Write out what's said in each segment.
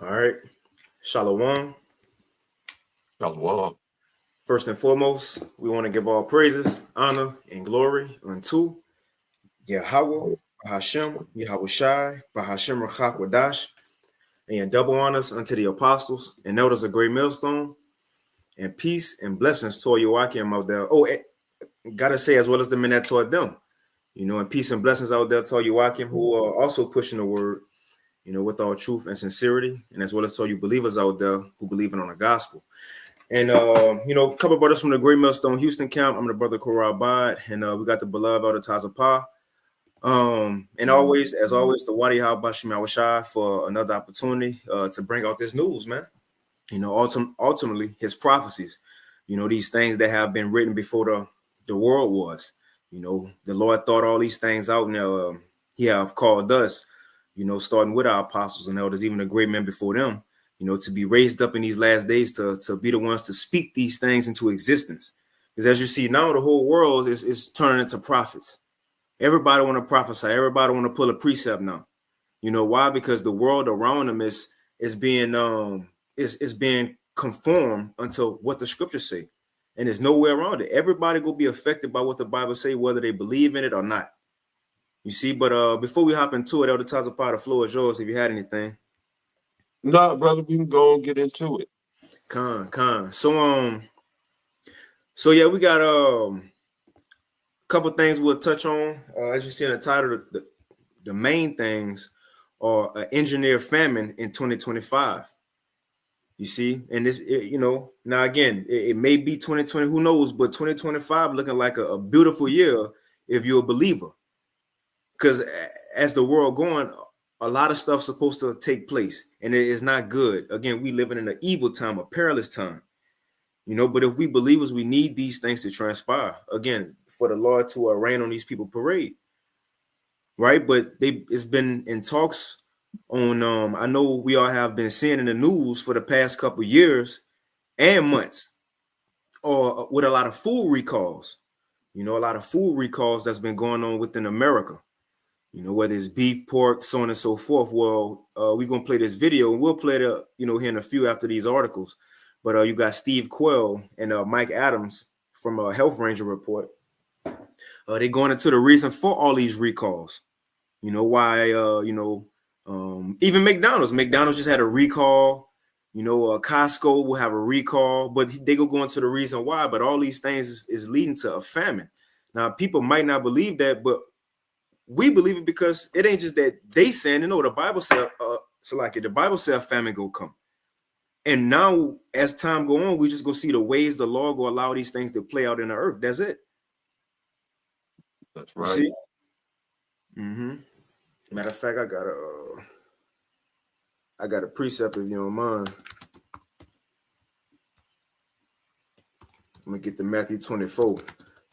All right. Shalom. Shalom. First and foremost, we want to give all praises, honor, and glory unto Yahweh, Bahashem, Yahweh Shai, Bahashem Rachak Wadash, and double honors unto the apostles and elders of Great Millstone, and peace and blessings toward Joachim out there. Oh, gotta say, as well as the men that toward them, and peace and blessings out there toward Joachim who are also pushing the word, with all truth and sincerity, and as well as all you believers out there who believe in on the gospel. And a couple of brothers from the Great Millstone Houston camp. I'm the brother Koral Bad, and we got the beloved Elder Tazapah. And always, as always, the Wadi Bashim Awashai for another opportunity to bring out this news, man. Ultimately, his prophecies, these things that have been written before the world was. The Lord thought all these things out, and he have called us, starting with our apostles and elders, even the great men before them, to be raised up in these last days to be the ones to speak these things into existence. Because as you see now, the whole world is turning into prophets. Everybody want to prophesy. Everybody want to pull a precept now. You know why? Because the world around them is being conformed unto what the scriptures say, and there's no way around it. Everybody will be affected by what the Bible say, whether they believe in it or not. You see, but before we hop into it, Elder Tazapah, the floor is yours. If you had anything, No, brother, we can go and get into it. con. So yeah, we got a couple things we'll touch on. As you see in the title, the main things are engineer famine in 2025. You see, and this, now again, it may be 2020, who knows, but 2025 looking like a beautiful year if you're a believer. Because as the world going, a lot of stuff's supposed to take place, and it is not good. Again, we living in an evil time, a perilous time. But if we believers, we need these things to transpire. Again, for the Lord to rain on these people parade. Right. But it's been in talks on I know we all have been seeing in the news for the past couple of years and months, or with a lot of food recalls, a lot of food recalls that's been going on within America, whether it's beef, pork, so on and so forth. Well, we're going to play this video, and we'll play it, here in a few after these articles. But you got Steve Quell and Mike Adams from a Health Ranger report. They're going into the reason for all these recalls. Why, even McDonald's just had a recall. Costco will have a recall, but they go into the reason why. But all these things is leading to a famine. Now, people might not believe that, but we believe it because it ain't just that they saying, the Bible said, the Bible said famine go come. And now, as time go on, we just go see the ways the Lord go allow these things to play out in the earth. That's it. That's right. See? Matter of fact, I got a precept if you don't mind. I'm gonna get to Matthew 24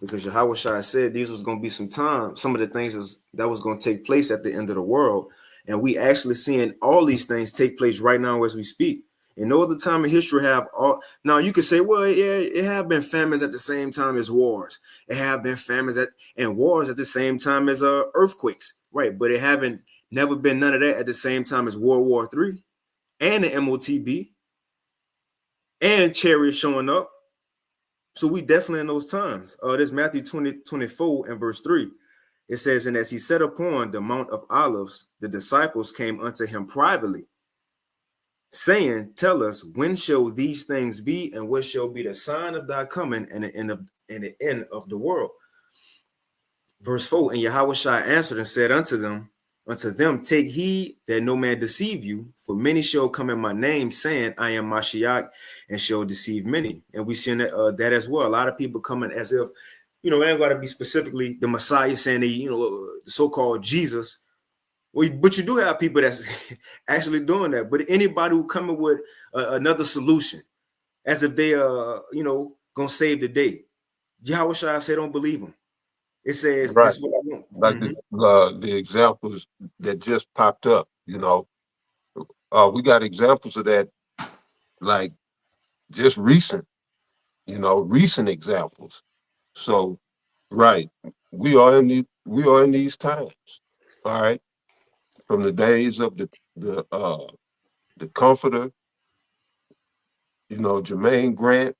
because Yahweh Shai said these was gonna be some of the things that was gonna take place at the end of the world, and we actually seeing all these things take place right now as we speak. In no other time in history have all. Now you could say, well, yeah, it have been famines at the same time as wars. It have been famines and wars at the same time as earthquakes, right? But it haven't never been none of that at the same time as World War III and the MOTB and chariots showing up. So we definitely in those times. This Matthew 24 and verse 3. It says, and as he sat upon the Mount of Olives, the disciples came unto him privately, saying, tell us, when shall these things be, and what shall be the sign of thy coming and the end of the world? Verse 4, and Yahweh Shai answered and said unto them, take heed that no man deceive you, for many shall come in my name, saying, I am Mashiach, and shall deceive many. And we seen that as well. A lot of people coming as if, it ain't got to be specifically the Messiah saying, the so-called Jesus. Well, but you do have people that's actually doing that. But anybody who coming with another solution, as if they gonna save the day, Yahweh Shai say don't believe them. It says Right. this is what I want. Like the examples that just popped up, we got examples of that, like just recent examples. So, right, we are in these times. All right, from the days of the the Comforter, Jermaine Grant,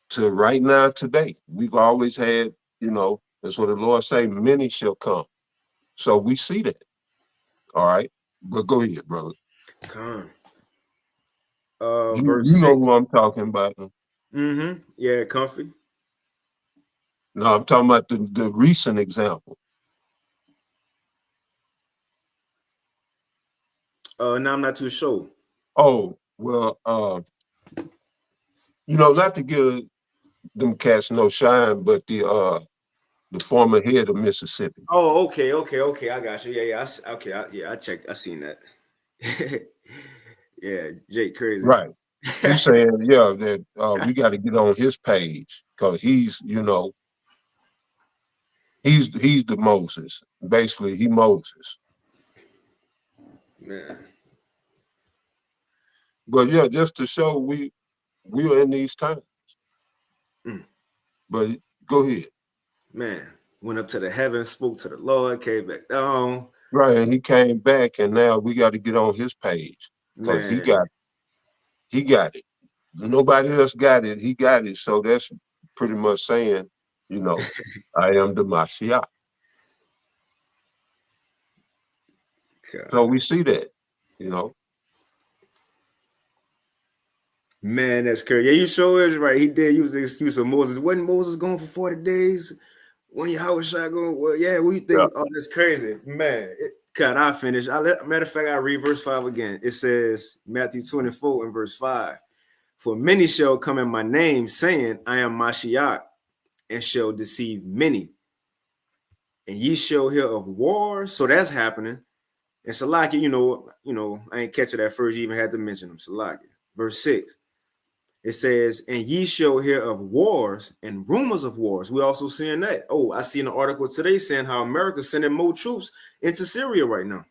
to right now today. We've always had, that's what the Lord say, many shall come. So we see that. All right. But go ahead, brother. Con. You Verse you know 6. who I'm talking about. Mm-hmm. Yeah, comfy. No, I'm talking about the recent example. Now I'm not too sure. Oh, well, not to give them cats no shine, but the former head of Mississippi. Oh, okay. I got you. Yeah. Okay. Yeah, I checked. I seen that. Yeah, Jake crazy. Right. He's saying, yeah, that we got to get on his page because he's the Moses. Basically, he Moses. Man, But yeah, just to show we are in these times. mm, But go ahead. man. Went up to the heavens, spoke to the Lord, came back down. Right, and he came back, and now we got to get on his page because Man, he got it. Nobody else got it. He got it. So that's pretty much saying, you know, I am the Mashiach. So God. we see that, you know. Man, that's crazy. Yeah, you sure is right. He did use the excuse of Moses. Wasn't Moses gone for 40 days? When Yahweh shot going, well, yeah, what you Yeah. think? Oh, that's crazy. Man, God, I finished. Matter of fact, I read verse 5 again. It says, Matthew 24 and verse 5. For many shall come in my name, saying, I am Mashiach, and shall deceive many. And ye shall hear of wars. So that's happening. And Salaki, I ain't catch it at first. You even had to mention them. Salaki. Verse 6. It says, and ye shall hear of wars and rumors of wars. We also seeing that. Oh, I see an article today saying how America's sending more troops into Syria right now.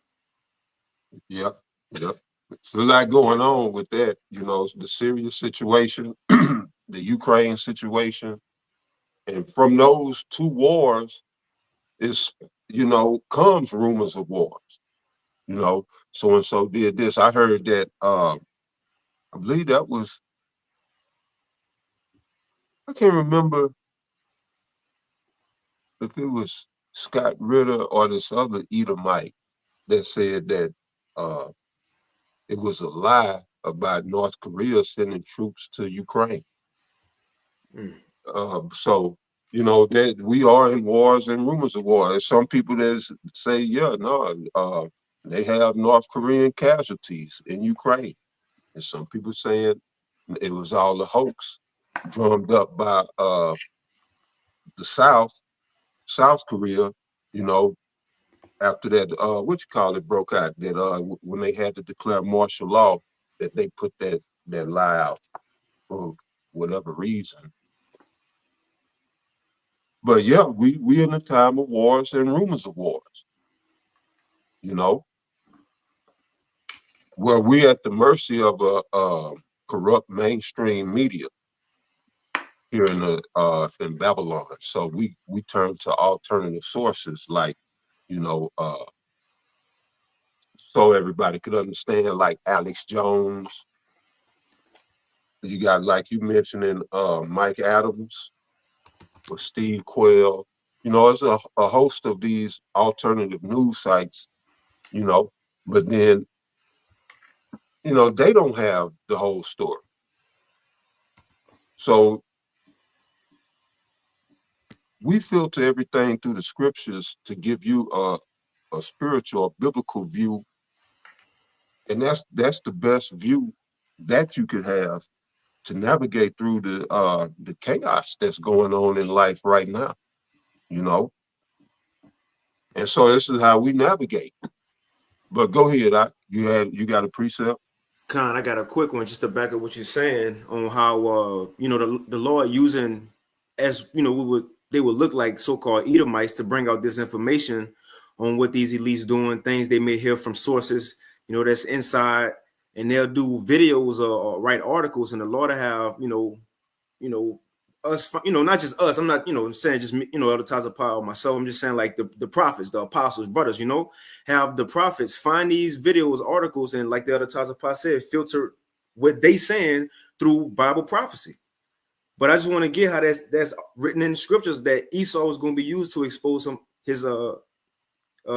Yep. Yep. There's a lot going on with that, the Syria situation, the Ukraine situation. And from those two wars is, comes rumors of wars. So and so did this. I heard that I believe that was I can't remember if it was Scott Ritter or this other Edomite that said that uh, it was a lie about North Korea sending troops to Ukraine. Mm. So that we are in wars and rumors of war. There's some people that say, yeah, no, they have North Korean casualties in Ukraine, and some people saying it was all a hoax drummed up by the South Korea, you know, after that, what you call it, broke out, that when they had to declare martial law, that they put that lie out for whatever reason. But yeah, we in a time of wars and rumors of wars, you know, where we're at the mercy of a corrupt mainstream media here in Babylon. So we turn to alternative sources like, you know, so everybody could understand, like Alex Jones. You got, like you mentioning, Mike Adams or Steve Quayle. There's a host of these alternative news sites, you know, but then, they don't have the whole story. So we filter everything through the scriptures to give you a spiritual, biblical view, and that's the best view that you could have to navigate through the chaos that's going on in life right now, you know. And so this is how we navigate. But go ahead, you got a precept? Con, I got a quick one just to back up what you're saying on how the Lord using, as they would look like so-called Edomites to bring out this information on what these elites doing, things they may hear from sources, that's inside, and they'll do videos or write articles, and the Lord will have, you know, us, not just us. I'm not, saying just me, Elder Tazapah or myself. I'm just saying like the prophets, the apostles, brothers, have the prophets find these videos, articles, and like the Elder Tazapah said, filter what they saying through Bible prophecy. But I just want to get how that's written in the scriptures that Esau was going to be used to expose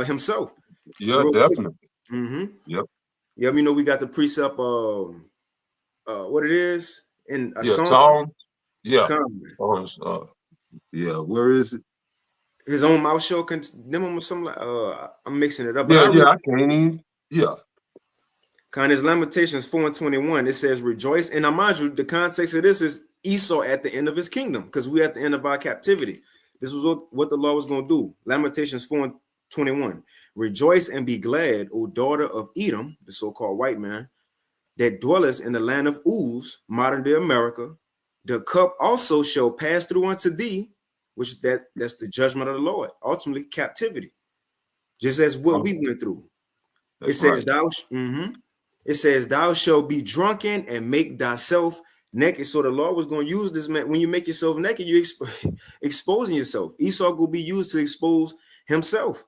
himself. Yeah, Real quick. definitely. Mm-hmm. Yep. Yeah, we got the precept. What it is in a Yeah, song. Psalm. Yeah. Come. Psalms, yeah, where is it? His own mouth shall condemn him or something like. I'm mixing it up, but Yeah, I yeah, read I can't even. Yeah. kind of his Lamentations 4:21. It says rejoice, and now mind you, the context of this is Esau at the end of his kingdom because we're at the end of our captivity. This was what the Lord was going to do. Lamentations 4:21. Rejoice and be glad, O daughter of Edom, the so-called white man, that dwellest in the land of Uz, modern day America. The cup also shall pass through unto thee, which that's the judgment of the Lord, ultimately captivity, just as what we Oh, went through. It that's says right. it says thou shalt be drunken and make thyself naked. So the Lord was going to use this, man. When you make yourself naked, you exposing yourself. Esau will be used to expose himself.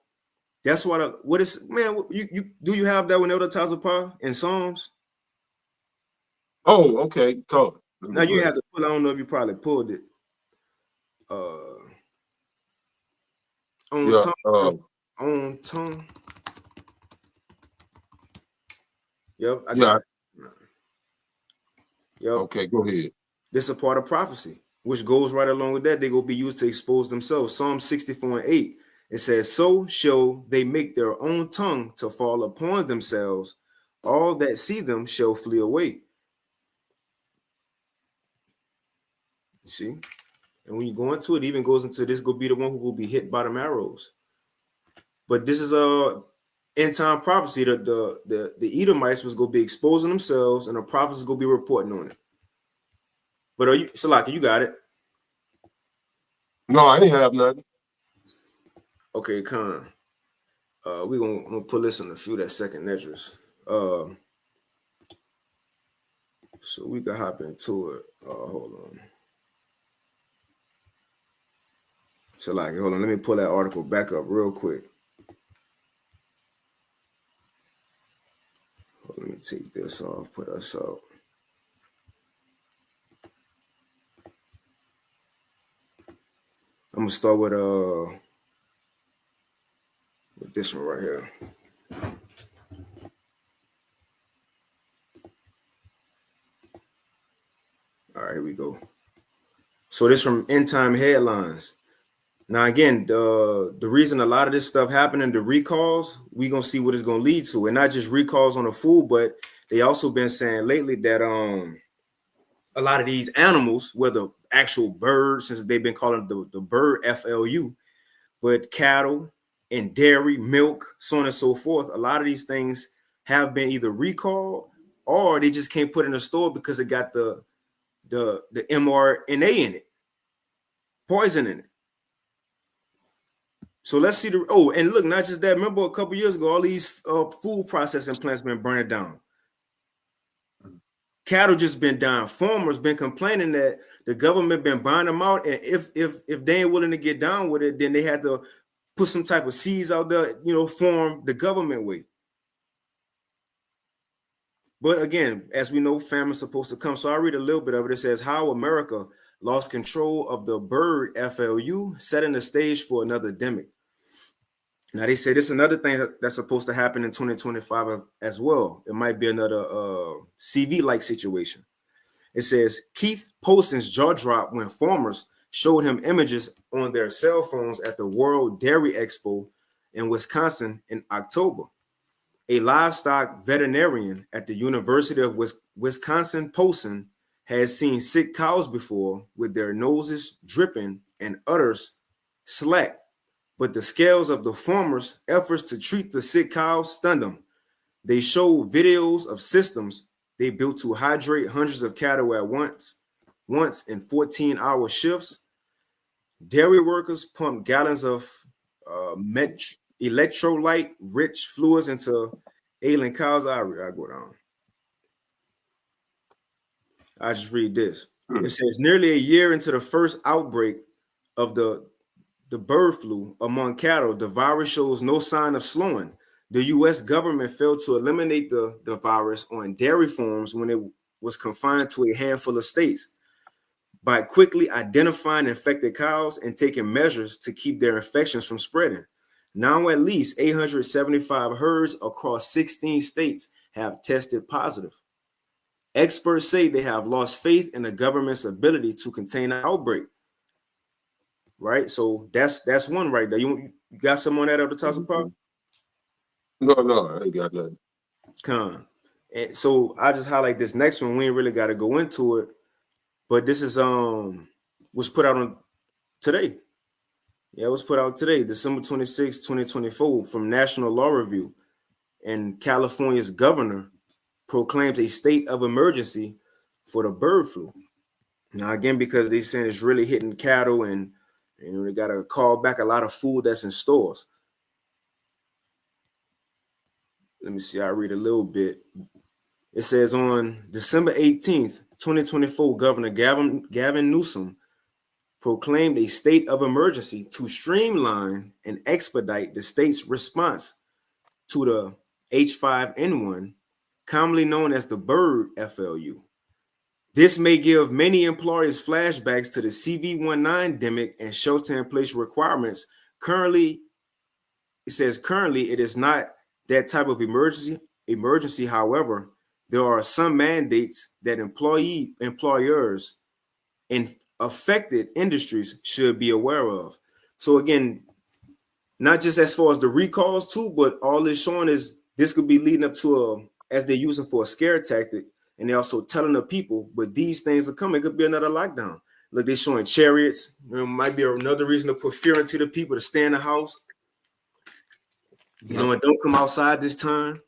That's what is, man. You have that one Elder Tazapah in Psalms? Oh, okay. Come. Let Now me you grab have it. to pull. I don't know if you probably pulled it. Uh, on Yeah. tongue, on tongue. Yep, I got Yeah. it. Yep, Okay, go ahead. this is a part of prophecy, which goes right along with that. They will be used to expose themselves. Psalm 64:8. It says, "So shall they make their own tongue to fall upon themselves. All that see them shall flee away." You see, and when you go into it, even goes into this. Will be the one who will be hit by the arrows. But this is a end time prophecy that the Edomites was gonna be exposing themselves, and the prophets is gonna be reporting on it. But are you Salaki, you got it? No, I ain't have nothing. Okay, Khan. We're gonna put this in a few that second address. So we can hop into it. Hold on. Salaki, hold on. Let me pull that article back up real quick. Let me take this off, put us up. I'm gonna start with this one right here. All right, here we go. So this from End Time Headlines. Now again, the reason a lot of this stuff happening, the recalls, we gonna see what it's gonna lead to, and not just recalls on the food, but they also been saying lately that a lot of these animals, whether actual birds, since they've been calling the bird FLU, but cattle and dairy, milk, so on and so forth, a lot of these things have been either recalled or they just can't put in the store because it got the mRNA in it, poison in it. So let's see the and look, not just that. Remember a couple years ago, all these food processing plants been burning down. Cattle just been dying. Farmers been complaining that the government been buying them out, and if they ain't willing to get down with it, then they had to put some type of seeds out there, form the government way. But again, as we know, famine's supposed to come. So I read a little bit of it. It says how America lost control of the bird FLU, setting the stage for another demic. Now they say this is another thing that's supposed to happen in 2025 as well. It might be another CV-like situation. It says Keith Poston's jaw dropped when farmers showed him images on their cell phones at the World Dairy Expo in Wisconsin in October. A livestock veterinarian at the University of Wisconsin Poston has seen sick cows before with their noses dripping and udders slack, but the scales of the farmers' efforts to treat the sick cows stunned them. They show videos of systems they built to hydrate hundreds of cattle at once in 14-hour shifts. Dairy workers pumped gallons of electrolyte-rich fluids into ailing cows. I go down. I just read this. It says nearly a year into the first outbreak of the bird flu among cattle, the virus shows no sign of slowing. The U.S. government failed to eliminate the virus on dairy farms when it was confined to a handful of states. By quickly identifying infected cows and taking measures to keep their infections from spreading. Now, at least 875 herds across 16 states have tested positive. Experts say they have lost faith in the government's ability to contain the outbreak. Right, so that's one right there. You got some on that other toss of pop? No, I ain't got nothing. Con. And so I just highlight this next one. We ain't really got to go into it, but this is was put out on today. Yeah, it was put out today, December 26, 2024, from National Law Review. And California's governor proclaims a state of emergency for the bird flu. Now, again, because they saying it's really hitting cattle and they got to call back a lot of food that's in stores. Let me see, I read a little bit. It says on December 18th, 2024, Governor Gavin Newsom proclaimed a state of emergency to streamline and expedite the state's response to the H5N1, commonly known as the bird flu. This may give many employers flashbacks to the CV19 demic and shelter-in-place requirements. Currently, it is not that type of emergency. However, there are some mandates that employers in affected industries should be aware of. So again, not just as far as the recalls too, but all this showing is this could be leading up to as they're using for a scare tactic, and they're also telling the people, but these things are coming. It could be another lockdown. Look, they're showing chariots. Might be another reason to put fear into the people to stay in the house. And don't come outside this time,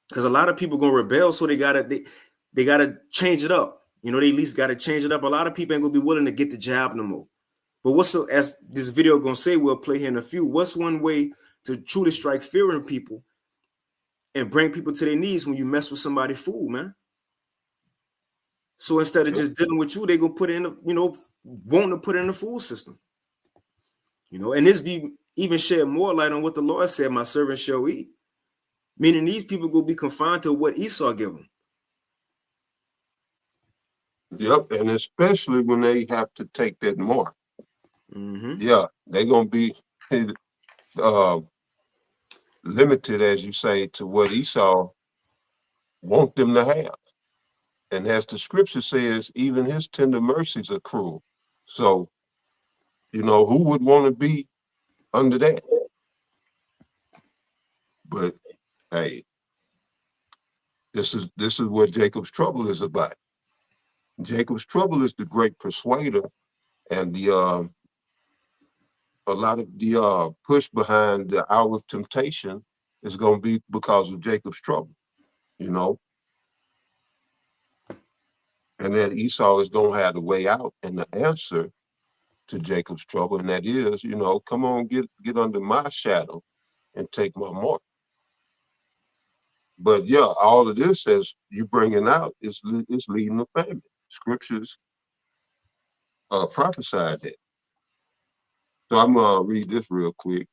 because a lot of people gonna rebel, so they gotta change it up. They at least gotta change it up. A lot of people ain't gonna be willing to get the job no more. But as this video gonna say, we'll play here in a few. What's one way to truly strike fear in people and bring people to their knees when you mess with somebody's food, man? So instead of just dealing with you, they gonna put in, wanting to put in the food system. And this be even shed more light on what the Lord said, my servant shall eat. Meaning these people will be confined to what Esau give them. Yep, and especially when they have to take that mark. Mm-hmm. Yeah, they're gonna be limited, as you say, to what Esau want them to have. And as the scripture says, even his tender mercies are cruel. So, who would want to be under that? But hey, this is what Jacob's trouble is about. Jacob's trouble is the great persuader, and the a lot of the push behind the hour of temptation is going to be because of Jacob's trouble, and that Esau is going to have the way out and the answer to Jacob's trouble, and that is, come on, get under my shadow and take my mark. But yeah, all of this, as you bringing out, is leading to famine. Scriptures prophesied that. So I'm gonna read this real quick.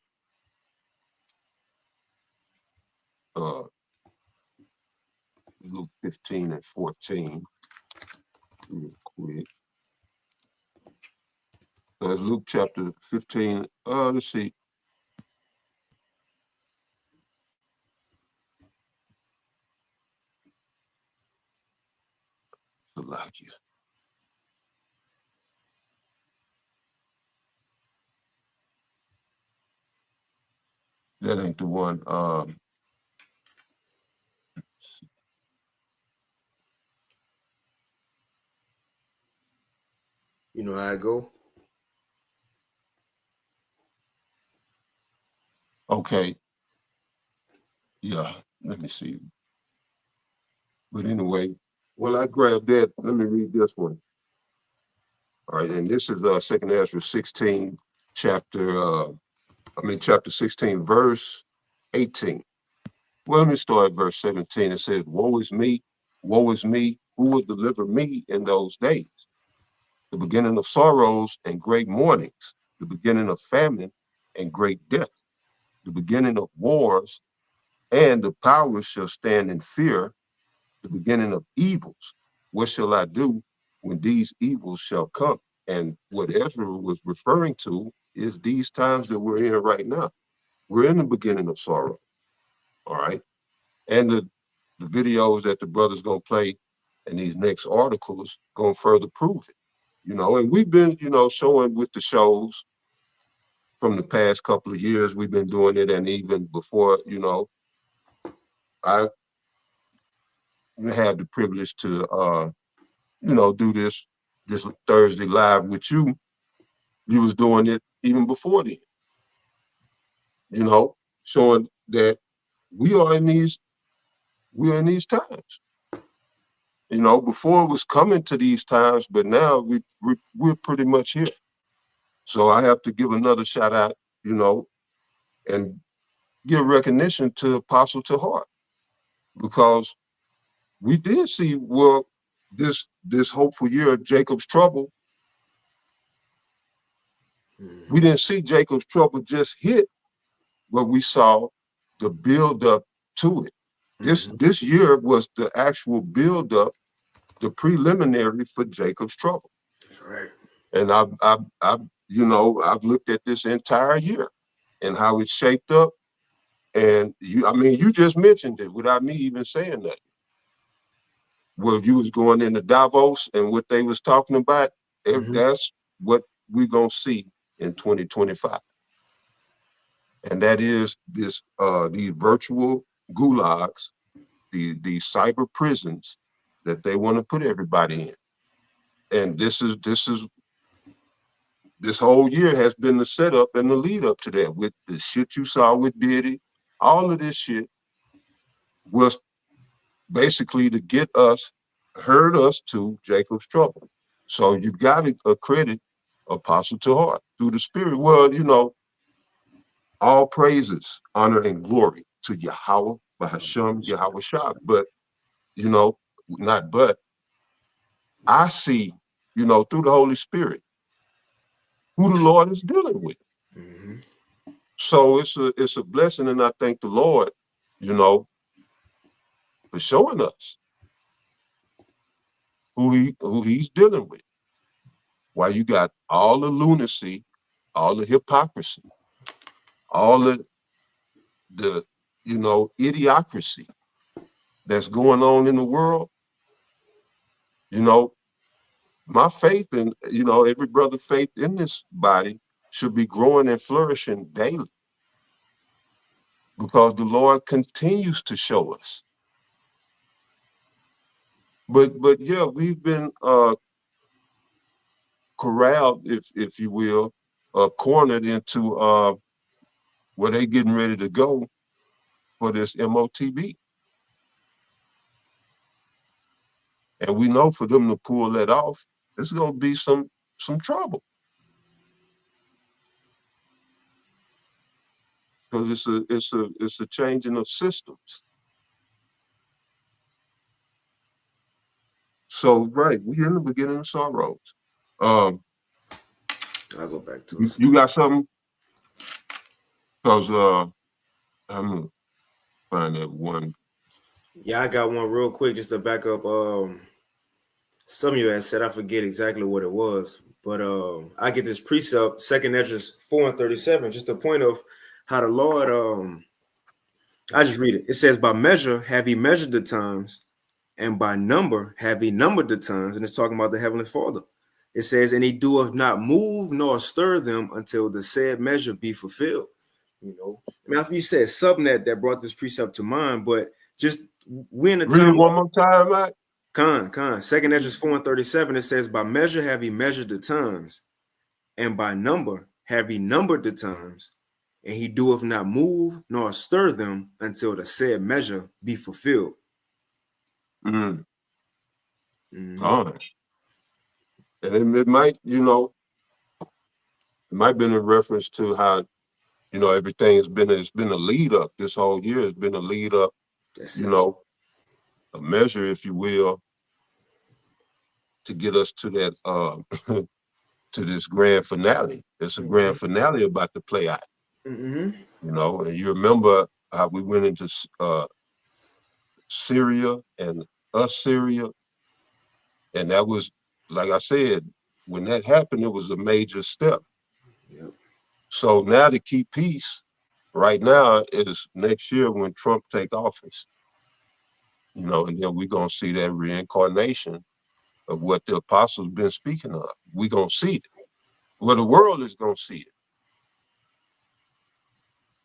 Luke 15 and 14, real quick. So it's Luke chapter 15. Let's see. Salakia. That ain't the one. You know how I go. Okay. Yeah, let me see. But anyway, well, I grabbed that. Let me read this one. All right, and this is Second Ezra 16, chapter 16, verse 18. Well, let me start at verse 17. It says, woe is me, who will deliver me in those days? the beginning of sorrows and great mournings, the beginning of famine and great death, the beginning of wars, and the powers shall stand in fear, the beginning of evils. What shall I do when these evils shall come? And what Ezra was referring to is these times that we're in right now. We're in the beginning of sorrow, all right? And the videos that the brother's gonna play and these next articles gonna further prove it. And we've been, showing with the shows from the past couple of years, we've been doing it, and even before, I had the privilege to do this Thursday live with you. You was doing it even before then, you know, showing that we are in these we're in these times. Before it was coming to these times, but now we're pretty much here. So I have to give another shout out, and give recognition to Apostle to Heart, because we did see, well, this hopeful year of Jacob's trouble. We didn't see Jacob's trouble just hit, but we saw the build up to it. This year was the actual build up, the preliminary for Jacob's trouble. Right. And I've looked at this entire year and how it's shaped up. And you just mentioned it without me even saying that. Well, you was going into Davos and what they was talking about, that's what we're gonna see in 2025. And that is these virtual gulags, these cyber prisons that they want to put everybody in. And this whole year has been the setup and the lead up to that, with the shit you saw with Diddy. All of this shit was basically to get us, herd us to Jacob's trouble. So you got to accredit Apostle to Heart through the Spirit. Well, all praises, honor, and glory to Yahweh, Bahasham, Yahweh Shah. But, not but, I see, through the Holy Spirit, who the Lord is dealing with. So it's a blessing, and I thank the Lord, for showing us who he's dealing with. Why you got all the lunacy, all the hypocrisy, all the idiocracy that's going on in the world. My faith in, every brother's faith in this body should be growing and flourishing daily, because the Lord continues to show us. But yeah, we've been corralled, if you will, cornered into where they getting ready to go for this MOTB. And we know for them to pull that off, it's gonna be some trouble. Because it's a changing of systems. So right, we're in the beginning of sorrows. I'll go back to it. You got something? Because I'm gonna find that one. Yeah, I got one real quick just to back up some of you had said. I forget exactly what it was, but I get this precept, 2nd Ezra 4:37, just a point of how the Lord I just read it. It says, by measure have he measured the times, and by number have he numbered the times. And it's talking about the Heavenly Father. It says, and he doeth not move nor stir them until the said measure be fulfilled. After you said something that brought this precept to mind, but just we in the Read time. it one more time, Mike. Con. 2nd Ezra 4:37, it says, by measure have he measured the times, and by number have he numbered the times, and he doeth not move nor stir them until the said measure be fulfilled. And it might, it might be in reference to how, everything it's been a lead up. This whole year has been a lead up, a measure, if you will, to get us to that to this grand finale. There's a grand finale about to play out, Mm-hmm. and you remember how we went into Syria and Assyria, and that was, like I said, when that happened, it was a major step. Yep. So now to keep peace right now is next year when Trump take office, and then we're gonna see that reincarnation of what the apostles been speaking of. We're gonna see it. Well, the world is gonna see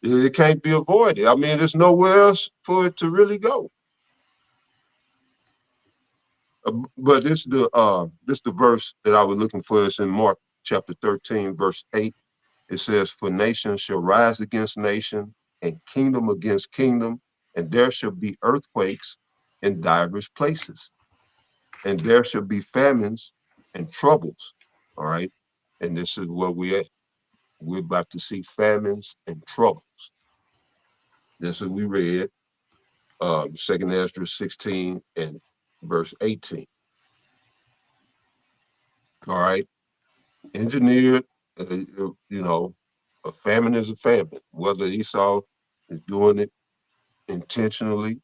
it. It can't be avoided. I mean, there's nowhere else for it to really go. But this the verse that I was looking for. Is in Mark chapter 13, verse 8. It says, "For nation shall rise against nation, and kingdom against kingdom, and there shall be earthquakes in divers places, and there shall be famines and troubles." All right. And this is where we're at. We're about to see famines and troubles. This is we read, Second Ezra 16 and verse 18. All right. Engineered, a famine is a famine, whether Esau is doing it intentionally,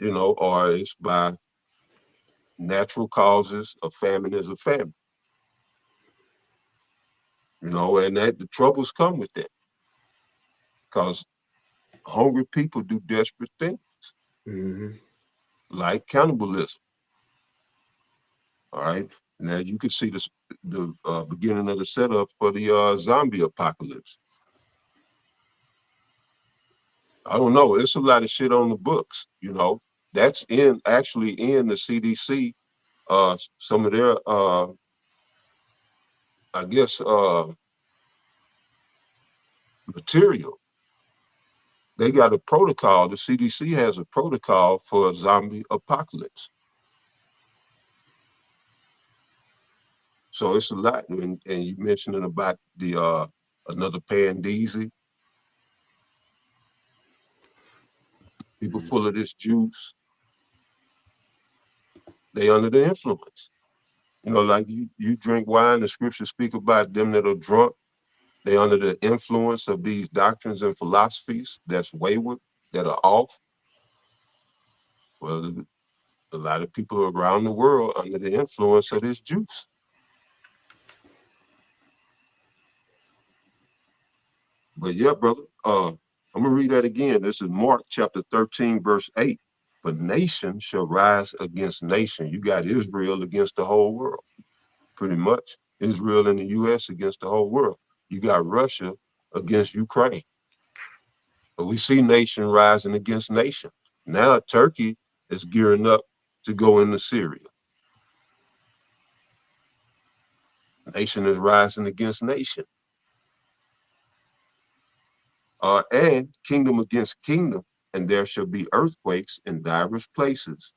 or it's by natural causes. A famine is a famine, and that the troubles come with that because hungry people do desperate things Mm-hmm. like cannibalism. All right. Now you can see the beginning of the setup for the zombie apocalypse. I don't know. It's a lot of shit on the books. That's actually in the CDC. Some of their, I guess, material. They got a protocol. The CDC has a protocol for a zombie apocalypse. So it's a lot. And you mentioning about the another pandeezy, people full of this juice, they under the influence. Like you drink wine, the scriptures speak about them that are drunk. They under the influence of these doctrines and philosophies that's wayward, that are off. Well, a lot of people around the world under the influence of this juice. But yeah, brother, I'm gonna read that again. This is Mark chapter 13, verse 8. "For nation shall rise against nation." You got Israel against the whole world, pretty much. Israel and the US against the whole world. You got Russia against Ukraine. But we see nation rising against nation. Now Turkey is gearing up to go into Syria. Nation is rising against nation. And kingdom against kingdom, and there shall be earthquakes in divers places,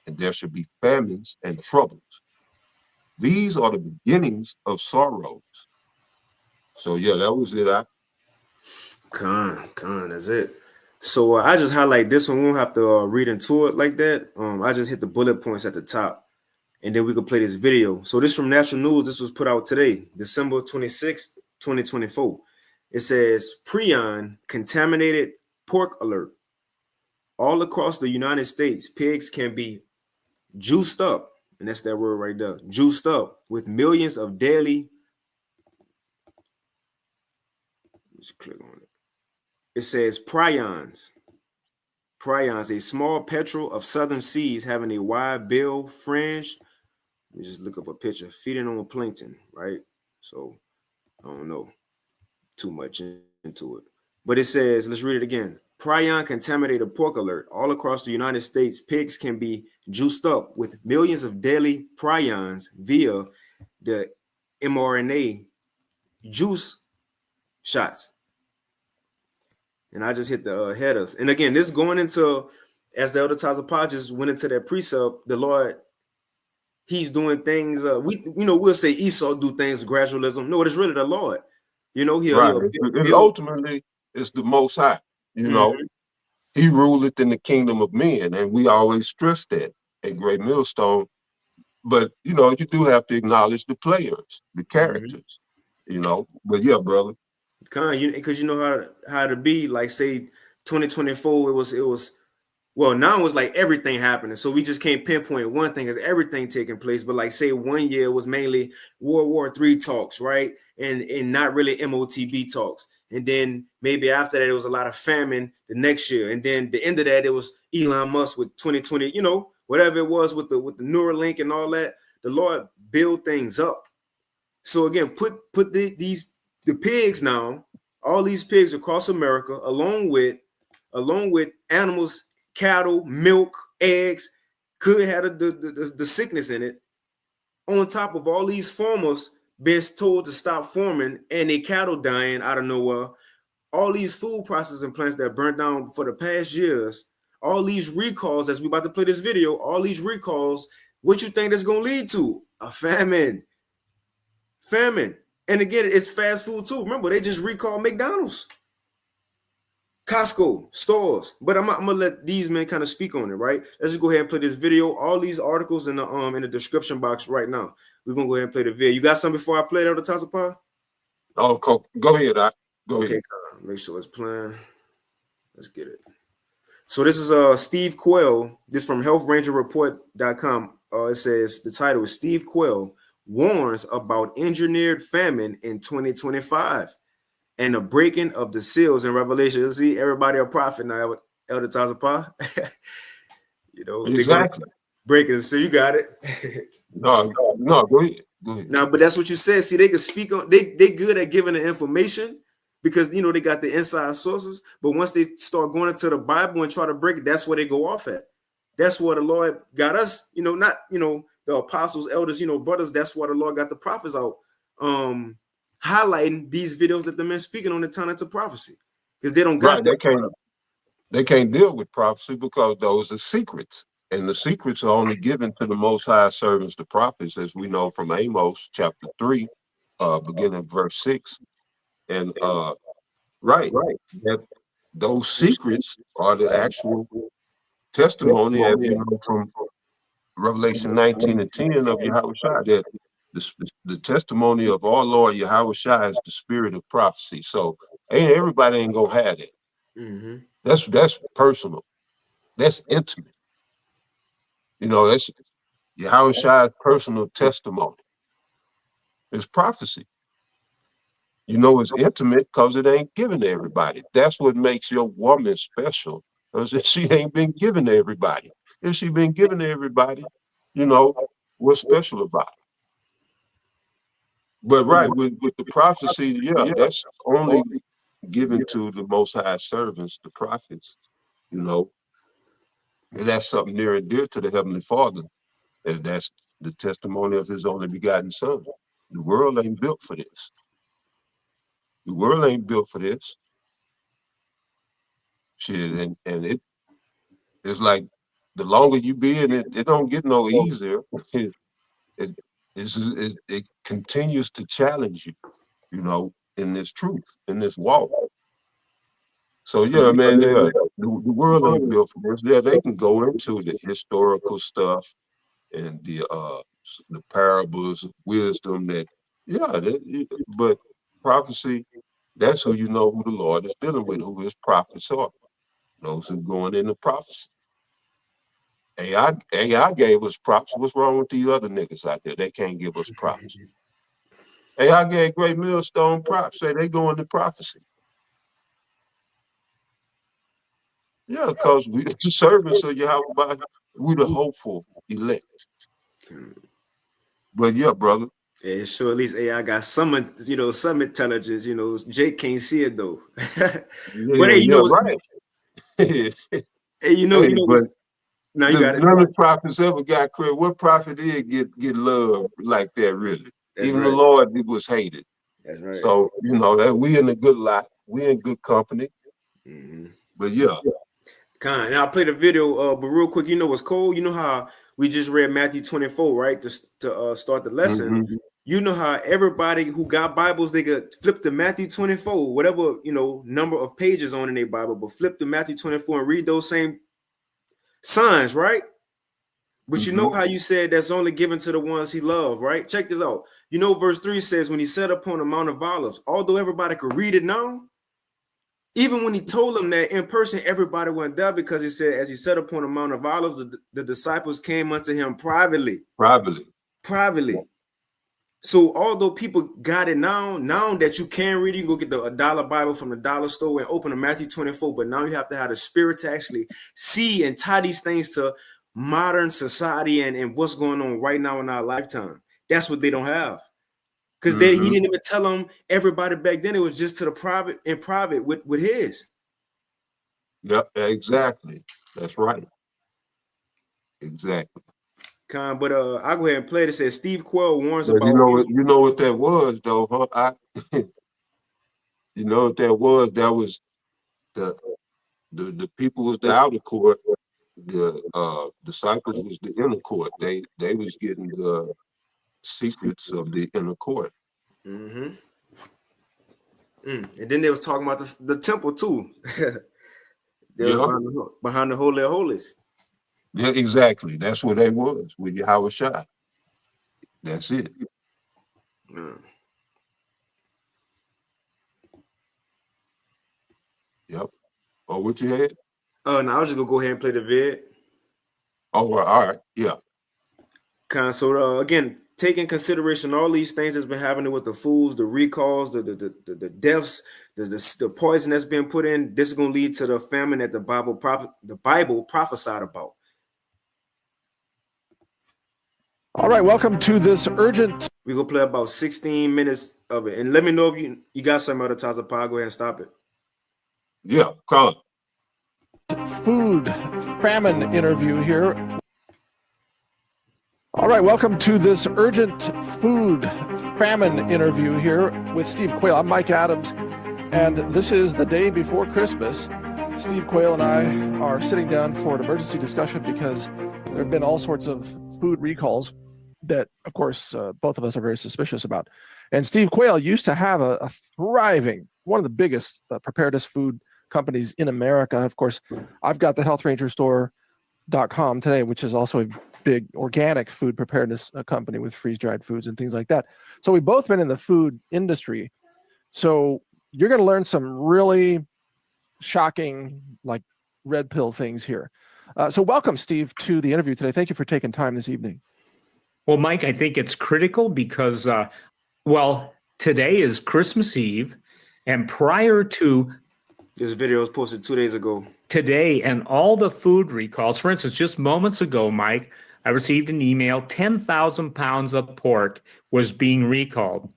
and there shall be famines and troubles. These are the beginnings of sorrows. So yeah, that was it. That's it. So I just highlight this one. We won't have to read into it like that. I just hit the bullet points at the top, and then we could play this video. So this from National News. This was put out today, December 26th, 2024. It says prion contaminated pork alert. All across the United States, pigs can be juiced up, and that's that word right there, juiced up with millions of daily. Let's click on it. It says prions. Prions, a small petrel of southern seas having a wide bill fringe. Let me just look up a picture. Feeding on plankton, right? So I don't know too much into it. But it says, let's read it again. Prion contaminated pork alert. All across the United States, pigs can be juiced up with millions of daily prions via the mRNA juice shots. And I just hit the headers. And again, this going into, as the elder Tazapah just went into that precept, the Lord, he's doing things. We'll say Esau do things gradualism. No, it's really the Lord. Right. He'll It's build. ultimately it's the Most High. You know, Mhm. He ruleth in the kingdom of men, and we always stress that at Great Millstone. but you know, you do have to acknowledge the players, the Mm-hmm. characters, you know. But yeah, brother. Because you know how to be like say 2024. It was well now it's like everything happening, so we just can't pinpoint one thing as everything taking place. But like say one year was mainly World War III talks, right, and not really MOTB talks. And then maybe after that it was a lot of famine the next year, and then the end of that it was Elon Musk with 2020. You know, whatever it was with the Neuralink and all that. The Lord build things up. So again, put the pigs now, all these pigs across America, along with animals, cattle, milk, eggs, could have the sickness in it. On top of all these farmers being told to stop farming and their cattle dying out of nowhere, all these food processing plants that burnt down for the past years, all these recalls, as we about to play this video, all these recalls, what you think that's gonna lead to? A famine. Famine. And again, it's fast food too. Remember, they just recalled McDonald's, Costco, stores. But I'm gonna let these men kind of speak on it, right? Let's just go ahead and play this video. All these articles in the description box right now. We're gonna go ahead and play the video. You got something before I play it on the top of pie? Oh, go ahead, go Okay, ahead. make sure it's playing. Let's get it. So this is Steve Quayle. This from healthrangerreport.com. It says the title is Steve Quayle warns about engineered famine in 2025 and the breaking of the seals in Revelation. You see, everybody a prophet now, Elder Tazapah. You know, they're gonna Exactly. break it. So you got it. No, no, go ahead. Go ahead. Now, but that's what you said. See, they can speak on they good at giving the information because you know they got the inside sources. But once they start going into the Bible and try to break it, that's where they go off at. That's where the Lord got us, not the apostles, elders, brothers. That's why the Lord got the prophets out, highlighting these videos that the men speaking on the turn into prophecy. Because they don't got Right. that. They can't deal with prophecy because those are secrets. And the secrets are only given to the most high servants, the prophets, as we know from Amos chapter 3, beginning verse 6. And right, that those secrets are the actual testimony, as we know from Revelation 19 and 10 of Yahweh Shai, that the testimony of our Lord Yahweh Shai is the spirit of prophecy. So everybody ain't gonna have that. Mm-hmm. That's personal. That's intimate. That's Yahweh Shai's personal testimony. It's prophecy. It's intimate because it ain't given to everybody. That's what makes your woman special. Because she ain't been given to everybody. If she been given to everybody, you know, what's special about it? But right, with the prophecy, yeah, that's only given to the most high servants, the prophets, you know, and that's something near and dear to the Heavenly Father. And that's the testimony of his only begotten son. The world ain't built for this. The world ain't built for this. Shit, and it's like the longer you be in it, it don't get no easier. It, it continues to challenge you, in this truth, in this walk. So yeah, man, yeah, the world ain't built for this. Yeah, they can go into the historical stuff and the parables of wisdom that, yeah, but prophecy, that's who you know who the Lord is dealing with, who his prophets are. Those who going into prophecy. AI gave us props. What's wrong with the other niggas out there? They can't give us props. AI gave Great Millstone props. Say they go into prophecy. Yeah, because we the servants of Yahweh, we the hopeful elect. But yeah, brother. Yeah, sure. At least AI got some intelligence. Jake can't see it though. But Yeah, hey, yeah, right. hey, Hey, but now you got it. none of the prophets ever got credit. What prophet did get love like that, really? That's Even the right. Lord was hated. That's right. So, that we in a good lot. We in good company. Mm-hmm. But yeah. And I'll play the video, but real quick, what's cool? You know how we just read Matthew 24, right? To start the lesson. Mm-hmm. You know how everybody who got Bibles, they could flip to Matthew 24, whatever, number of pages on in their Bible, but flip to Matthew 24 and read those same signs, right? But you know how you said that's only given to the ones he loved, right? Check this out. You know, verse 3 says, when he sat upon the Mount of Olives, although everybody could read it now, even when he told them that in person, everybody went there, because he said, as he sat upon the Mount of Olives, the disciples came unto him privately. Privately. So although people got it now that you can read, you can go get the $1 Bible from the dollar store and open to Matthew 24. But now you have to have the spirit to actually see and tie these things to modern society and what's going on right now in our lifetime. That's what they don't have. Because he didn't even tell them everybody back then. It was just to the private with his. Yep, exactly. That's right. Exactly. But I'll go ahead and play it. It says Steve Quayle warns But about. you know what that was though, huh? You know what that was? That was the people with the outer court. The disciples was the inner court. They was getting the secrets of the inner court. And then they was talking about the temple too. They was behind the Holy of Holies. Yeah, exactly. That's where they was with Yahweh Shai. That's it. Yep. Oh, what you had? Now I was just gonna go ahead and play the vid. Oh, well, all right. Yeah. So again, take in consideration all these things that's been happening with the foods, the recalls, the deaths, the poison that's been put in. This is gonna lead to the famine that the Bible prophesied about. All right, welcome to this urgent. We're gonna play about 16 minutes of it, and let me know if you got some other times of power. Go ahead and stop it. Yeah, come. Food famine interview here. All right, welcome to this urgent food famine interview here with Steve Quayle. I'm Mike Adams, and this is the day before Christmas. Steve Quayle and I are sitting down for an emergency discussion because there have been all sorts of food recalls that, of course, both of us are very suspicious about. And Steve Quayle used to have a thriving, one of the biggest preparedness food companies in America. Of course, I've got the healthrangerstore.com today, which is also a big organic food preparedness company with freeze-dried foods and things like that. So we've both been in the food industry. So you're going to learn some really shocking, like red pill things here. So welcome, Steve, to the interview today. Thank you for taking time this evening. Well, Mike, I think it's critical because, today is Christmas Eve, and prior to this video was posted 2 days ago. Today and all the food recalls, for instance, just moments ago, Mike, I received an email, 10,000 pounds of pork was being recalled.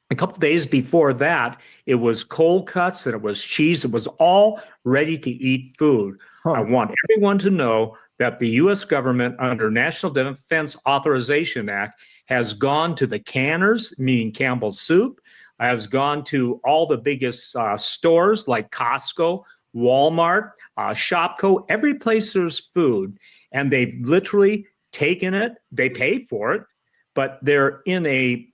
A couple of days before that, it was cold cuts and it was cheese. It was all ready to eat food. I want everyone to know that the U.S. government, under National Defense Authorization Act, has gone to the canners, meaning Campbell's Soup, has gone to all the biggest stores like Costco, Walmart, Shopko, every place there's food, and they've literally taken it. They pay for it, but they're in a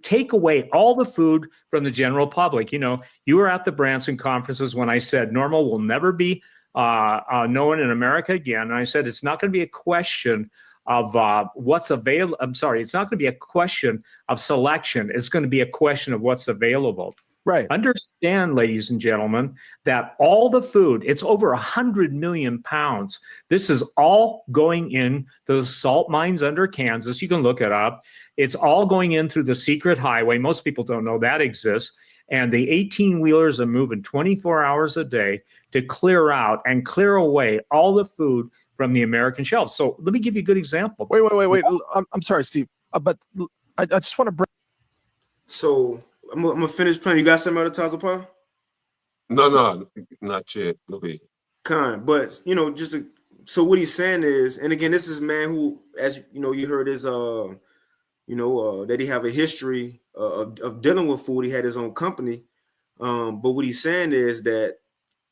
take away all the food from the general public. You know, you were at the Branson conferences when I said normal will never be known in America again. And I said it's not going to be a question of what's available. I'm sorry, it's not going to be a question of selection. It's going to be a question of what's available. Right. Understand, ladies and gentlemen, that all the food, it's over 100 million pounds. This is all going in the salt mines under Kansas. You can look it up. It's all going in through the secret highway. Most people don't know that exists. And the 18-wheelers are moving 24 hours a day to clear out and clear away all the food from the American shelves. So let me give you a good example. Wait. I'm sorry, Steve, but I just want to bring. So I'm gonna finish playing. You got some other times of power? No, not yet. Go ahead. But you know, so what he's saying is, and again, this is a man who, as you know, you heard his that he have a history of dealing with food. He had his own company. But what he's saying is that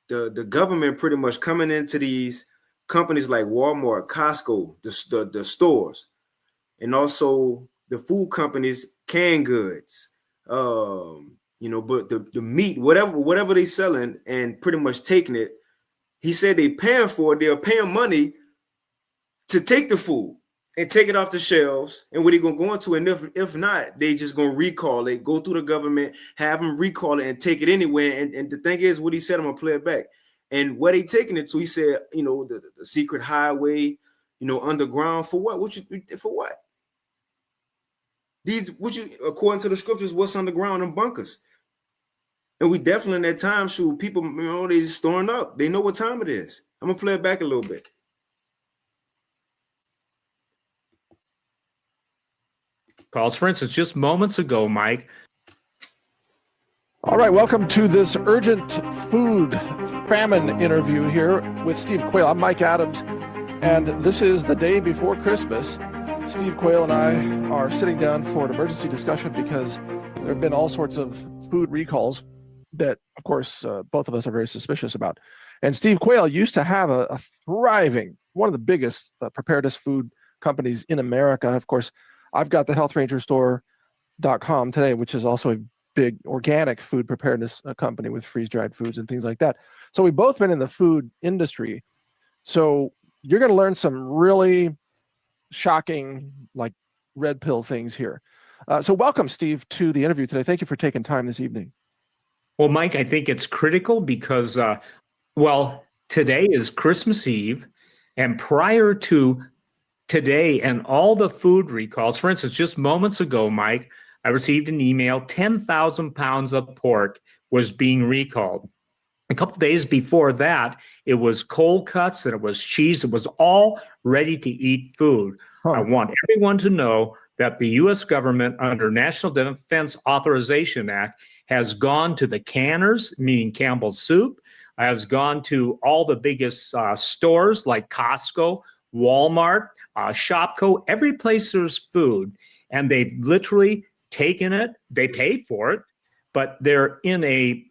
the government pretty much coming into these companies like Walmart, Costco, the stores, and also the food companies, canned goods, but the meat, whatever they selling, and pretty much taking it. He said they paying for it. They're paying money to take the food and take it off the shelves. And what they gonna go into, and if not, they just gonna recall it, go through the government, have them recall it and take it anywhere. And the thing is, what he said, I'm gonna play it back. And where they taking it to, he said, the secret highway, underground. For what? For what? According to the scriptures, what's underground in bunkers? And we definitely in that time, shoot, people, they just storing up. They know what time it is. I'm gonna play it back a little bit. Calls, for instance, just moments ago, Mike. All right, welcome to this urgent food famine interview here with Steve Quayle. I'm Mike Adams, and this is the day before Christmas. Steve Quayle and I are sitting down for an emergency discussion because there have been all sorts of food recalls that, of course, both of us are very suspicious about. And Steve Quayle used to have a thriving, one of the biggest preparedness food companies in America. Of course, I've got the healthrangerstore.com today, which is also a big organic food preparedness company with freeze-dried foods and things like that. So we've both been in the food industry. So you're going to learn some really shocking, like red pill things here. So welcome, Steve, to the interview today. Thank you for taking time this evening. Well, Mike, I think it's critical because, today is Christmas Eve, and prior to today and all the food recalls, for instance, just moments ago, Mike, I received an email, 10,000 pounds of pork was being recalled. A couple of days before that, it was cold cuts and it was cheese. It was all ready to eat food. I want everyone to know that the U.S. government, under National Defense Authorization Act, has gone to the canners, meaning Campbell's Soup, has gone to all the biggest stores like Costco, Walmart, Shopko, every place there's food, and they've literally taken it. They pay for it, but they're in a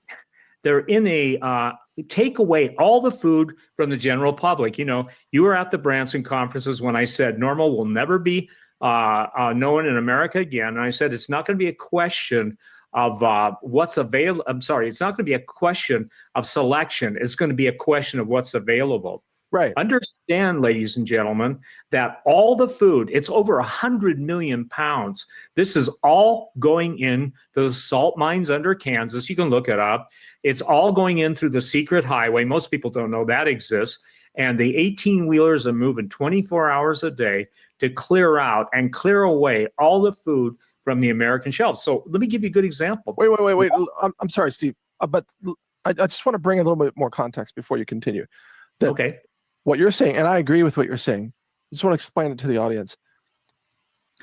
take away all the food from the general public. You were at the Branson conferences when I said normal will never be known in America again. And I said it's not going to be a question of what's available. I'm sorry, it's not going to be a question of selection. It's going to be a question of what's available. Right. Understand, ladies and gentlemen, that all the food, it's over 100 million pounds. This is all going in the salt mines under Kansas. You can look it up. It's all going in through the secret highway. Most people don't know that exists. And the 18-wheelers are moving 24 hours a day to clear out and clear away all the food from the American shelves. So let me give you a good example. Wait. I'm sorry, Steve, but I just want to bring a little bit more context before you continue. Okay. What you're saying, and I agree with what you're saying. I just want to explain it to the audience.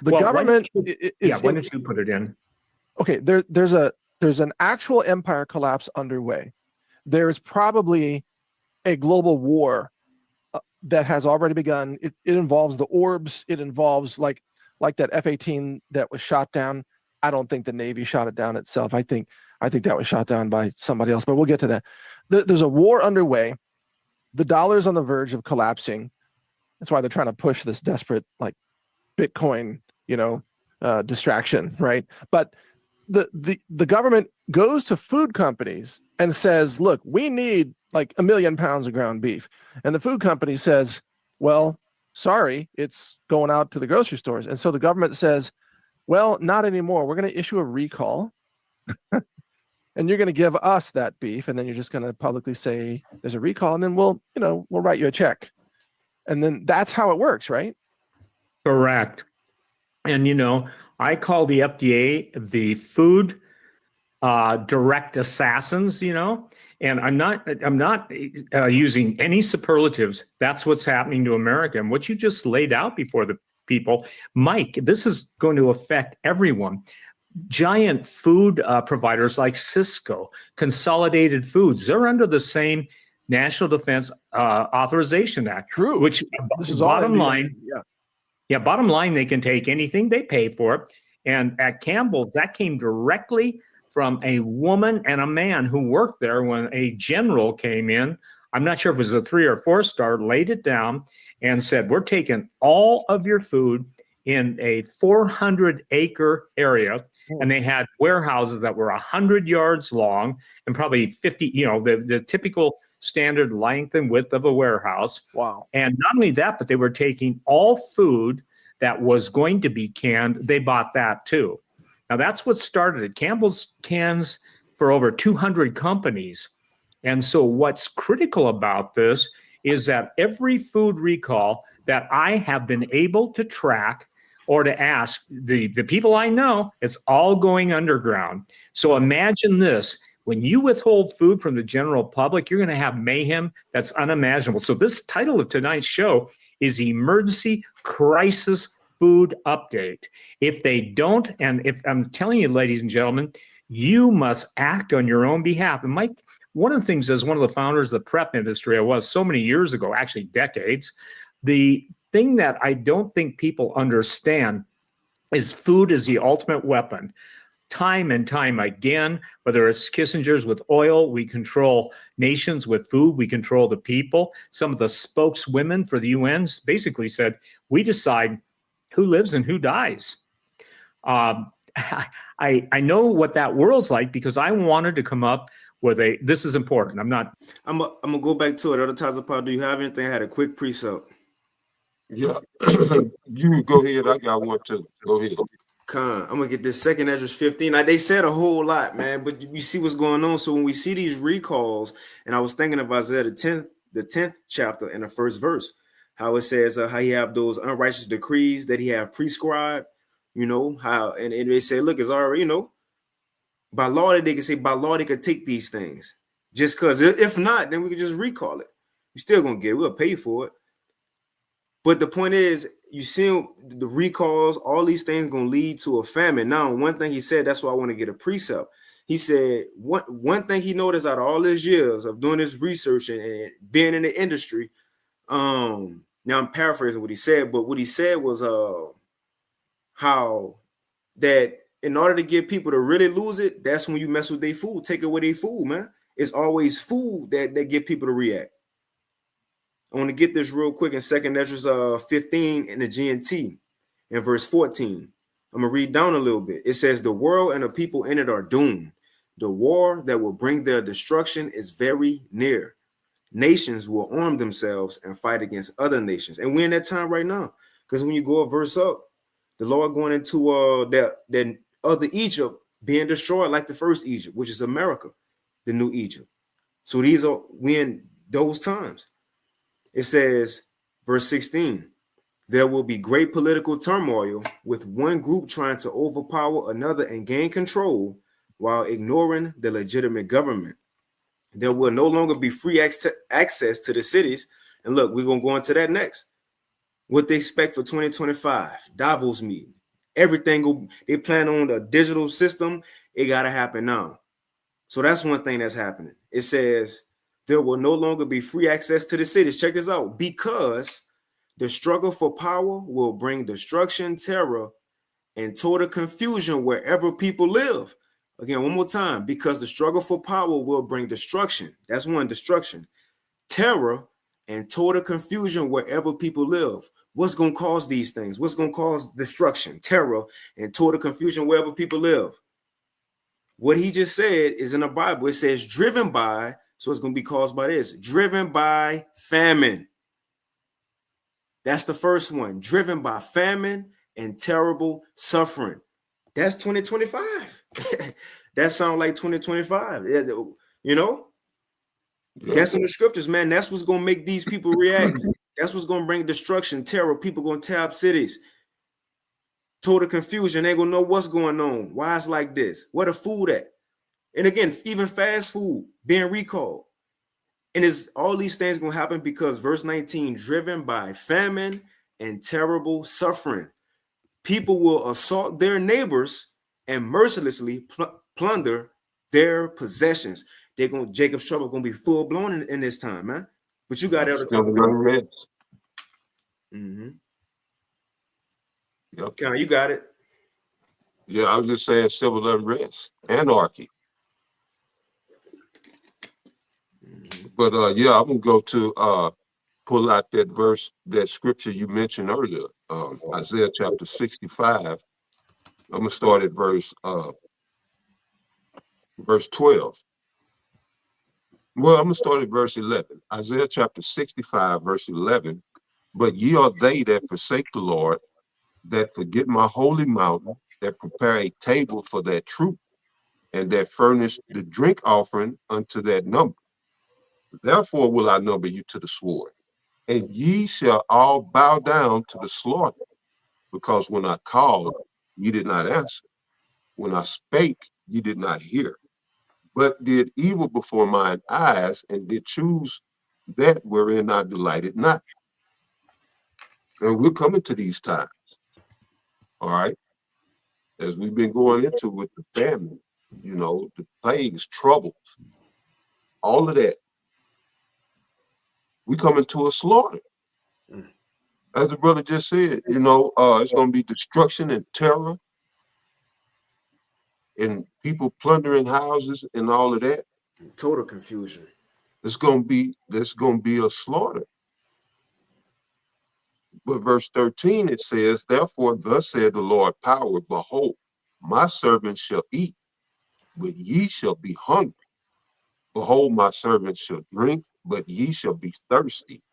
The government is. When did you put it in? Okay, there's an actual empire collapse underway. There's probably a global war that has already begun. It involves the orbs. It involves like that F-18 that was shot down. I don't think the Navy shot it down itself. I think that was shot down by somebody else, but we'll get to that. There's a war underway. The dollar's on the verge of collapsing. That's why they're trying to push this desperate, like, Bitcoin, distraction, right? But the government goes to food companies and says, look, we need like 1 million pounds of ground beef. And the food company says, well, sorry, it's going out to the grocery stores. And so the government says, well, not anymore. We're going to issue a recall. And you're going to give us that beef, and then you're just going to publicly say there's a recall, and then we'll write you a check. And then that's how it works, right? Correct. And, I call the FDA the food direct assassins, and I'm not using any superlatives. That's what's happening to America. And what you just laid out before the people, Mike, this is going to affect everyone. Giant food providers like Cisco, Consolidated Foods, they're under the same National Defense Authorization Act. True. Which, this is bottom line, yeah, bottom line, they can take anything, they pay for it. And at Campbell's, that came directly from a woman and a man who worked there when a general came in. I'm not sure if it was a 3 or 4 star, laid it down and said, we're taking all of your food in a 400-acre area, and they had warehouses that were 100 yards long and probably 50, the typical standard length and width of a warehouse. Wow. And not only that, but they were taking all food that was going to be canned. They bought that too. Now that's what started it. Campbell's cans for over 200 companies. And so what's critical about this is that every food recall that I have been able to track or to ask the people I know, it's all going underground. So imagine this. When you withhold food from the general public, you're going to have mayhem that's unimaginable. So this title of tonight's show is Emergency Crisis Food Update. If they don't, and if I'm telling you, ladies and gentlemen, you must act on your own behalf. And Mike, one of the things, as one of the founders of the prep industry, I was so many years ago, actually decades, the thing that I don't think people understand is food is the ultimate weapon. Time and time again, whether it's Kissinger's with oil, we control nations with food, we control the people. Some of the spokeswomen for the UN basically said, we decide who lives and who dies. I know what that world's like because I wanted to come up with this is important. I'm gonna go back to it. Other times, do you have anything? I had a quick precept. Yeah, you go ahead. I got one too. Go ahead. I'm gonna get this 2 Ezra 15. Now, they said a whole lot, man, but you see what's going on. So when we see these recalls, and I was thinking of Isaiah the 10th chapter in the first verse, how it says how he have those unrighteous decrees that he have prescribed, how and they say, look, it's already, by law they can say by law they could take these things. Just because if not, then we could just recall it. You're still gonna get it, we'll pay for it. But the point is, you see the recalls, all these things going to lead to a famine. Now, one thing he said, that's why I want to get a precept. He said one thing he noticed out of all his years of doing this research and being in the industry. Now I'm paraphrasing what he said, but what he said was how that in order to get people to really lose it, that's when you mess with their food, take away their food, man. It's always food that get people to react. I want to get this real quick in 2 Ezra 15 in the GNT in verse 14. I'm going to read down a little bit. It says, the world and the people in it are doomed. The war that will bring their destruction is very near. Nations will arm themselves and fight against other nations. And we're in that time right now. Because when you go a verse up, the Lord going into that other Egypt being destroyed like the first Egypt, which is America, the new Egypt. So we're in those times. It says, verse 16, there will be great political turmoil with one group trying to overpower another and gain control while ignoring the legitimate government. There will no longer be free access to the cities. And look, we're going to go into that next. What they expect for 2025, Davos meeting. Everything, they plan on a digital system. It got to happen now. So that's one thing that's happening. It says, there will no longer be free access to the cities. Check this out. Because the struggle for power will bring destruction, terror, and total confusion wherever people live. Again, one more time. Because the struggle for power will bring destruction. That's one, destruction. Terror and total confusion wherever people live. What's going to cause these things? What's going to cause destruction, terror, and total confusion wherever people live? What he just said is in the Bible. It says driven by. So it's going to be caused by this, driven by famine. That's the first one, driven by famine and terrible suffering. That's 2025. That sounds like 2025. That's in the scriptures, man. That's what's going to make these people react. That's what's going to bring destruction, terror. People going to tear up cities. Total confusion. They going to know what's going on. Why it's like this? Where the food at? And again, even fast food being recalled. And it's all these things going to happen because verse 19, driven by famine and terrible suffering. People will assault their neighbors and mercilessly plunder their possessions. Jacob's trouble going to be full blown in this time, man. But you got it. Mm-hmm. Yep. You got it. Yeah, I was just saying civil unrest, anarchy. But yeah, I'm gonna go to pull out that verse, that scripture you mentioned earlier, Isaiah chapter 65. I'm gonna start at verse 12. Well, I'm going to start at verse 11. Isaiah chapter 65, verse 11. But ye are they that forsake the Lord, that forget my holy mountain, that prepare a table for that troop, and that furnish the drink offering unto that number. Therefore will I number you to the sword, and ye shall all bow down to the slaughter, because when I called, ye did not answer. When I spake, ye did not hear, but did evil before mine eyes, and did choose that wherein I delighted not. And we're coming to these times, all right, as we've been going into with the famine, the plagues, troubles, all of that. We coming to a slaughter. Mm. As the brother just said, it's going to be destruction and terror and people plundering houses and all of that. Total confusion. There's going to be a slaughter. But verse 13, it says, therefore, thus said the Lord power, behold, my servants shall eat, but ye shall be hungry. Behold, my servants shall drink, but ye shall be thirsty.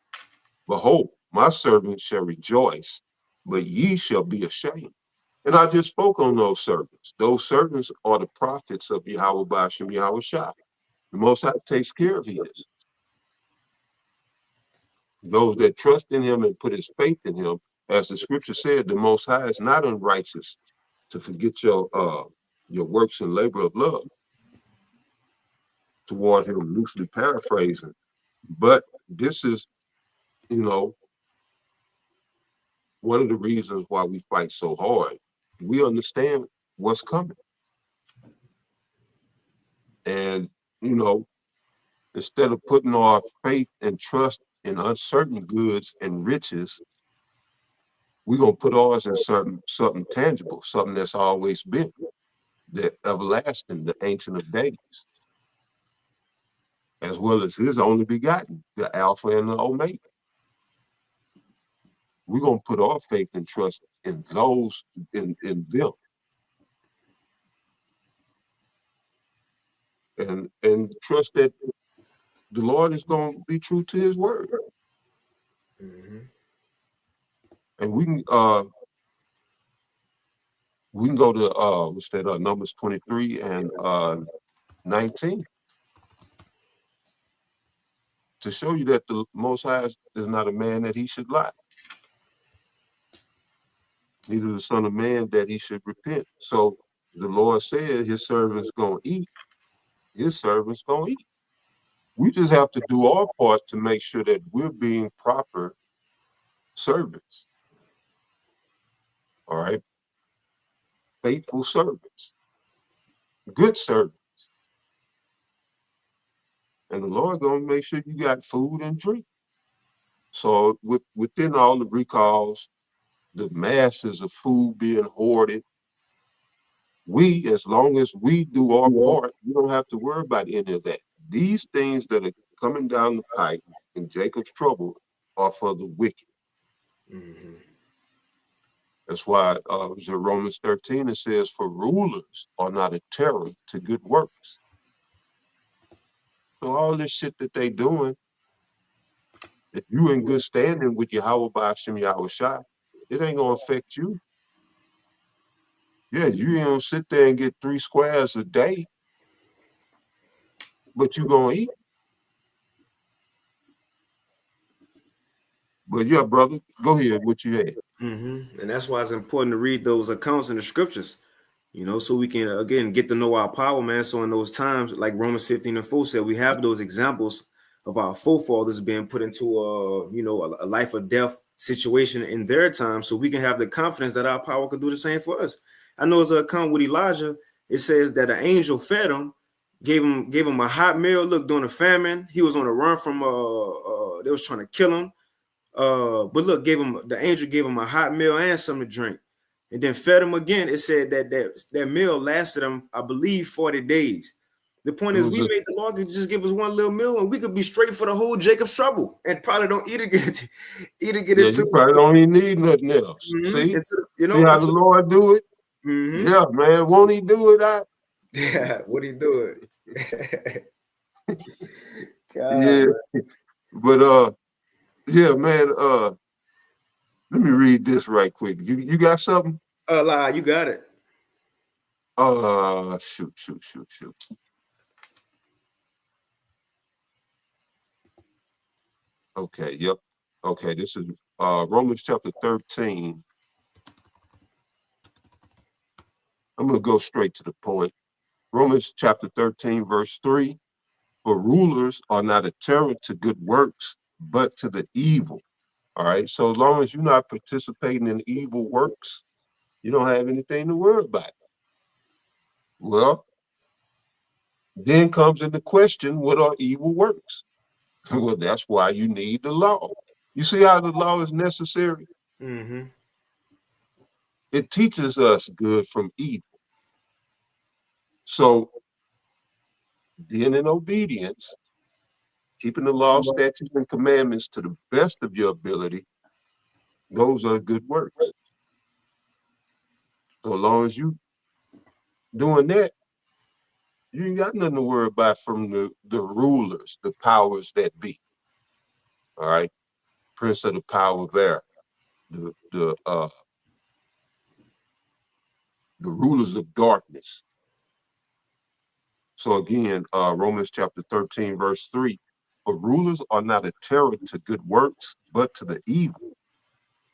Behold, my servants shall rejoice, but ye shall be ashamed. And I just spoke on those servants. Those servants are the prophets of Yahweh Ba'ashem Yahweh Shah. The Most High takes care of his. Those that trust in him and put his faith in him, as the scripture said, the Most High is not unrighteous to forget your works and labor of love toward him, loosely paraphrasing. But this is, one of the reasons why we fight so hard. We understand what's coming. And, instead of putting our faith and trust in uncertain goods and riches, we're going to put ours in something tangible, something that's always been, the everlasting, the ancient of days, as well as his only begotten, the Alpha and the Omega. We're going to put our faith and trust in those, in them. And trust that the Lord is going to be true to his word. Mm-hmm. And we can go to Numbers 23 and 19 to show you that the Most High is not a man that he should lie, neither the Son of Man that he should repent. So the Lord said his servant's gonna eat, his servant's gonna eat. We just have to do our part to make sure that we're being proper servants. All right, faithful servants, good servants. And the Lord gonna make sure you got food and drink. So within all the recalls, the masses of food being hoarded, as long as we do our part, we don't have to worry about any of that. These things that are coming down the pipe in Jacob's trouble are for the wicked. Mm-hmm. That's why in Romans 13, it says, for rulers are not a terror to good works. So all this shit that they doing, if you in good standing with Yahweh Ba'ashem Yahweh Shai, it ain't gonna affect you. Yeah, you ain't gonna sit there and get 3 squares a day, but you gonna eat. But yeah, brother, go ahead, what you had. Mm-hmm. And that's why it's important to read those accounts in the scriptures, so we can, again, get to know our power, man. So in those times, like Romans 15:4 said, we have those examples of our forefathers being put into a life or death situation in their time, so we can have the confidence that our power could do the same for us. I know it's an account with Elijah. It says that an angel fed him, gave him a hot meal. Look, during the famine, he was on the run from they was trying to kill him. But look, the angel gave him a hot meal and something to drink, and then fed him again. It said that meal lasted him, I believe, 40 days. The point is, we made the Lord could just give us one little meal, and we could be straight for the whole Jacob's trouble, and probably don't eat again. You probably don't even need nothing else. Mm-hmm. See how the Lord do it? Mm-hmm. Yeah, man. Won't he do it? Yeah, what he do it? Yeah, but yeah, man. Let me read this right quick. You got something? Lie, you got it. Shoot. Okay, yep. Okay, this is Romans chapter 13. I'm gonna go straight to the point. Romans chapter 13, verse 3. For rulers are not a terror to good works, but to the evil. All right. So as long as you're not participating in evil works, you don't have anything to worry about. Well, then comes into question, what are evil works? Well, that's why you need the law. You see how the law is necessary? Mm-hmm. It teaches us good from evil. So being in obedience, keeping the law, statutes, and commandments to the best of your ability, those are good works. So as long as you doing that, you ain't got nothing to worry about from the rulers, the powers that be. All right. Prince of the power of air, the rulers of darkness. So again, Romans chapter 13, verse 3. For rulers are not a terror to good works, but to the evil.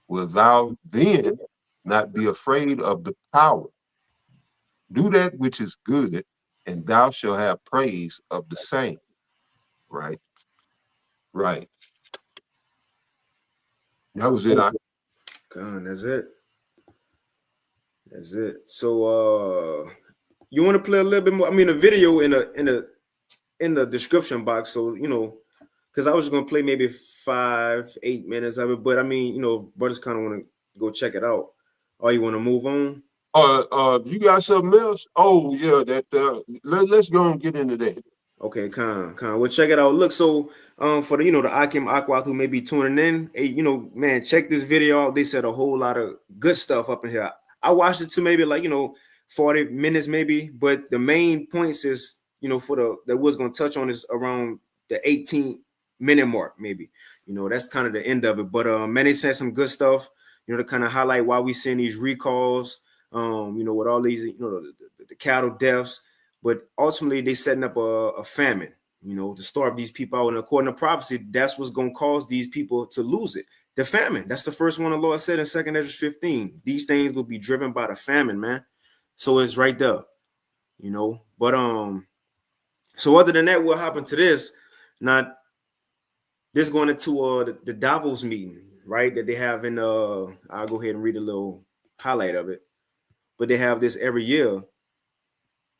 Will thou then not be afraid of the power? Do that which is good, and thou shalt have praise of the same. Right? Right. That was it. God, that's it. That's it. So you want to play a little bit more? I mean, a video in the description box. So because I was just gonna play maybe 5-8 minutes of it, but I mean, brothers kind of want to go check it out. Or you want to move on? You got something else? Oh yeah, that let's go and get into that. Okay, con. Well, check it out. Look, so for the Akim Aqua who may be tuning in, hey, man, check this video out. They said a whole lot of good stuff up in here. I watched it to maybe 40 minutes maybe, but the main points is for that was gonna touch on is around the 18-minute mark maybe. That's kind of the end of it. But man, they said some good stuff. To kind of highlight why we seeing these recalls. With all these the cattle deaths. But ultimately, they setting up a famine, to starve these people out. And according to prophecy, that's what's going to cause these people to lose it. The famine. That's the first one the Lord said in 2nd Ezra 15. These things will be driven by the famine, man. So it's right there, But so other than that, what happened to this? Now, this going into the Davos meeting, right? That they have in I'll go ahead and read a little highlight of it. But they have this every year.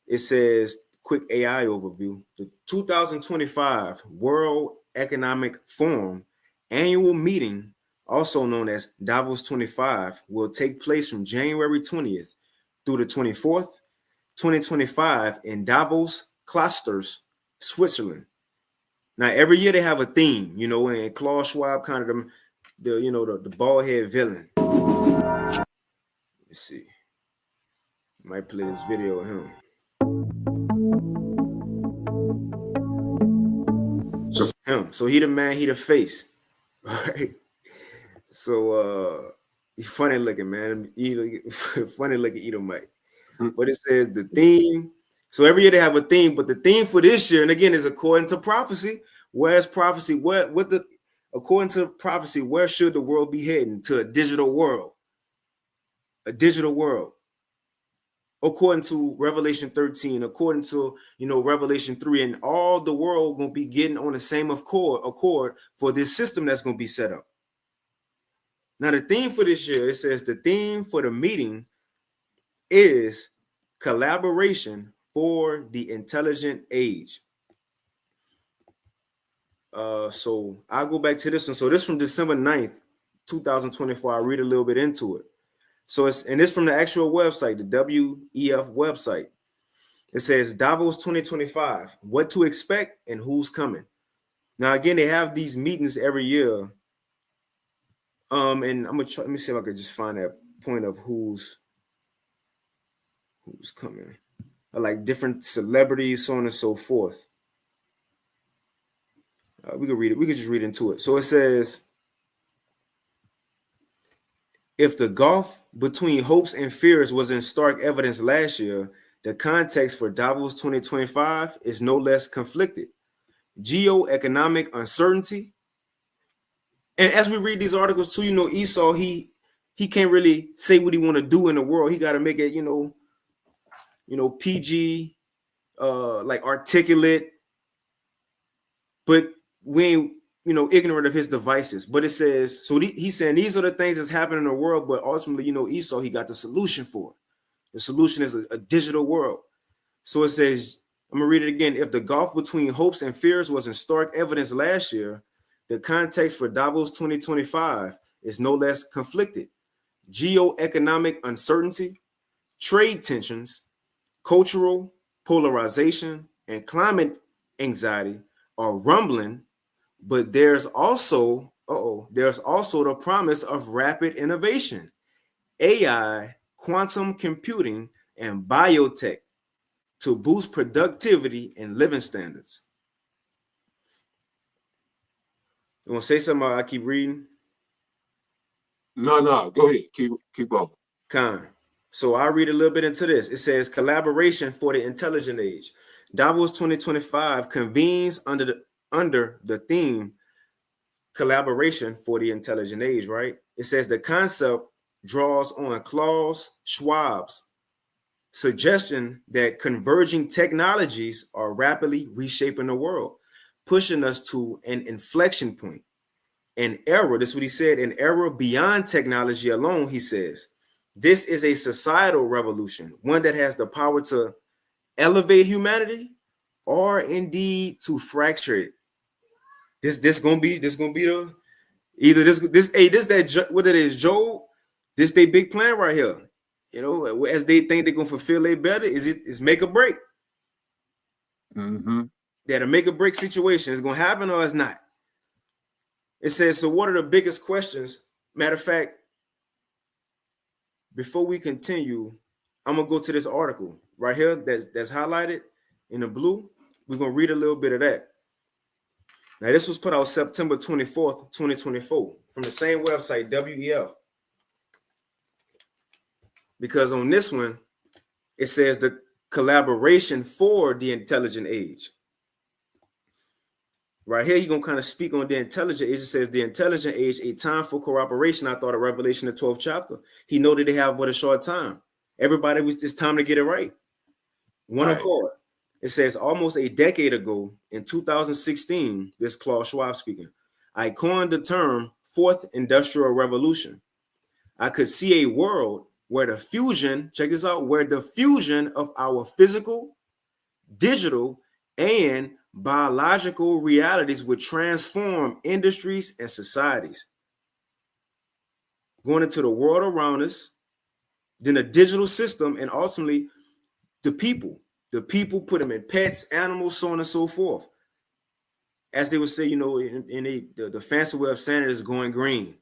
It says, quick AI overview. The 2025 World Economic Forum annual meeting, also known as Davos 25, will take place from January 20th through the 24th, 2025 in Davos Clusters, Switzerland. Now, every year they have a theme, and Klaus Schwab kind of the bald head villain. Let's see. Might play this video of him. So he the man, he the face. Right. So he's funny looking, man. Funny looking Edomite. But it says the theme. So every year they have a theme, but the theme for this year, and again, is according to prophecy. Where's prophecy? According to prophecy, where should the world be heading? To a digital world. A digital world. According to Revelation 13, according to Revelation 3, and all the world gonna be getting on the same accord for this system that's gonna be set up. Now, the theme for this year, it says the theme for the meeting is collaboration for the intelligent age. So I'll go back to this one. So this from December 9th, 2024. I'll read a little bit into it. So it's from the actual website, the WEF website. It says Davos 2025, what to expect and who's coming. Now, again, they have these meetings every year. And I'm gonna try. Let me see if I could just find that point of who's coming. Like different celebrities, so on and so forth. We could read it. We could just read into it. So it says, if the gulf between hopes and fears was in stark evidence last year, the context for Davos 2025 is no less conflicted. Geoeconomic uncertainty. And as we read these articles too, Esau, he can't really say what he want to do in the world. He got to make it, PG, like articulate, but we ain't, ignorant of his devices. But it says, so he's saying these are the things that's happening in the world, but ultimately, Esau, he got the solution for it. The solution is a digital world. So it says, I'm gonna read it again. If the gulf between hopes and fears was in stark evidence last year, the context for Davos 2025 is no less conflicted. Geoeconomic uncertainty, trade tensions, cultural polarization, and climate anxiety are rumbling, but there's also the promise of rapid innovation, AI, quantum computing, and biotech to boost productivity and living standards. You want to say something? I keep reading. No, go ahead. Keep on. Con. So I'll read a little bit into this. It says collaboration for the intelligent age. Davos 2025 convenes under the theme collaboration for the intelligent age, right? It says the concept draws on Klaus Schwab's suggestion that converging technologies are rapidly reshaping the world, pushing us to an inflection point, an era. This is what he said, an era beyond technology alone, he says. This is a societal revolution, one that has the power to elevate humanity or indeed to fracture it. This gonna be the either this that what it is, Job. This they big plan right here. As they think they're gonna fulfill their better, is make or break. Mm-hmm. That a make or break situation is gonna happen or it's not. It says, so what are the biggest questions? Matter of fact, before we continue, I'm gonna go to this article right here that's highlighted in the blue. We're gonna read a little bit of that. Now, this was put out September 24th, 2024, from the same website, WEF. Because on this one, it says the collaboration for the intelligent age. Right here, you're going to kind of speak on the intelligent age. It says the intelligent age, a time for cooperation. I thought of Revelation, the 12th chapter. He noted they have but a short time. Everybody, it's time to get it right. One accord. It says almost a decade ago, in 2016, this Klaus Schwab speaking, I coined the term Fourth Industrial Revolution. I could see a world where the fusion, check this out, where the fusion of our physical, digital, and biological realities would transform industries and societies. Going into the world around us, then a digital system, and ultimately the people. The people put them in pets, animals, so on and so forth. As they would say, in the fancy way of saying it is going green.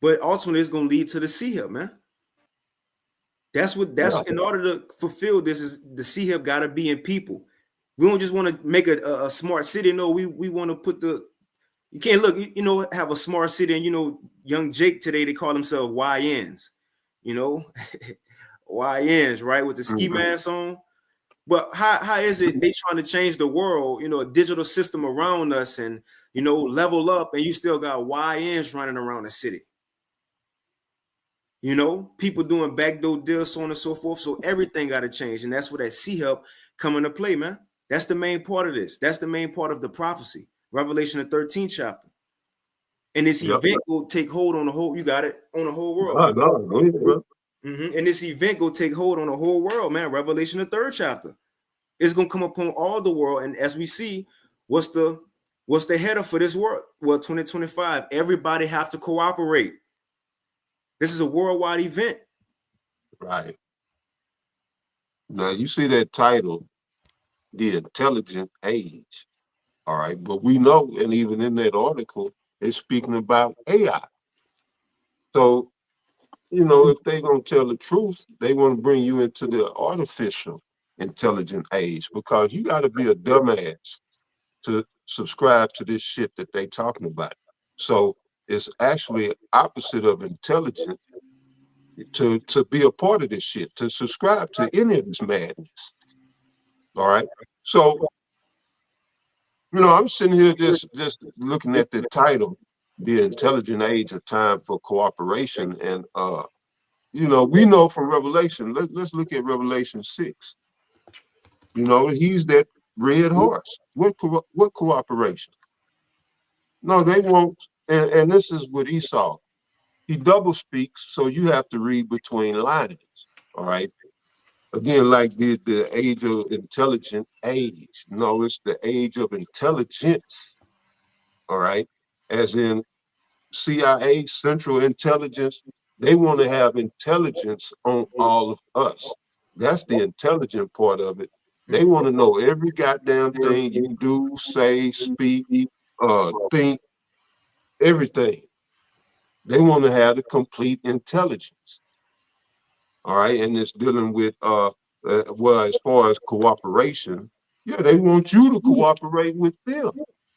But ultimately, it's going to lead to the C-Hub, man. In order to fulfill this, is the C-Hub got to be in people. We don't just want to make a smart city. No, we want to put you can't look, have a smart city. And, young Jake today, they call themselves YNs, YNs, right? With the ski mask on. But how is it they trying to change the world, a digital system around us and, level up, and you still got YNs running around the city? People doing backdoor deals, so on and so forth. So everything got to change. And that's where that C-Hub come into play, man. That's the main part of this. That's the main part of the prophecy. Revelation, the 13th chapter. And this event will take hold on the whole, you got it, on the whole world. And this event will take hold on the whole world, man. Revelation, the 3rd chapter. It's going to come upon all the world. And as we see, what's the header for this world? Well, 2025, everybody have to cooperate. This is a worldwide event. Right. Now, you see that title, The Intelligent Age. All right. But we know, and even in that article, it's speaking about AI. So, if they're going to tell the truth, they want to bring you into the artificial intelligent age, because you got to be a dumbass to subscribe to this shit that they talking about. So it's actually opposite of intelligent to be a part of this shit, to subscribe to any of this madness. All right. So, I'm sitting here just looking at the title, The Intelligent Age, a Time for Cooperation. And we know from Revelation, let's look at Revelation 6. He's that red horse. What cooperation? No, they won't. And this is what Esau. He double speaks, so you have to read between lines. All right. Again, like the age of intelligent age. No, it's the age of intelligence. All right. As in CIA, Central Intelligence, they want to have intelligence on all of us. That's the intelligent part of it. They want to know every goddamn thing you do, say, speak, think, everything. They want to have the complete intelligence. All right. And it's dealing with, well, as far as cooperation, yeah, they want you to cooperate with them.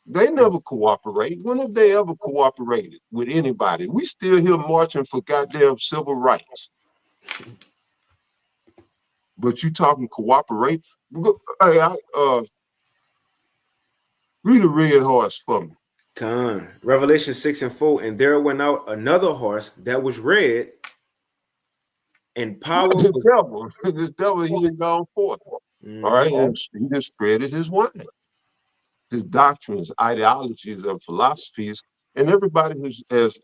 They never cooperate. When have they ever cooperated with anybody? We still here marching for goddamn civil rights. But you talking cooperate? Hey, read a red horse for me. Revelation 6:4, and there went out another horse that was red, and power This was. devil, this devil, he done gone forth. All right, and he just spreaded his wine, his doctrines, ideologies, and philosophies, and everybody who has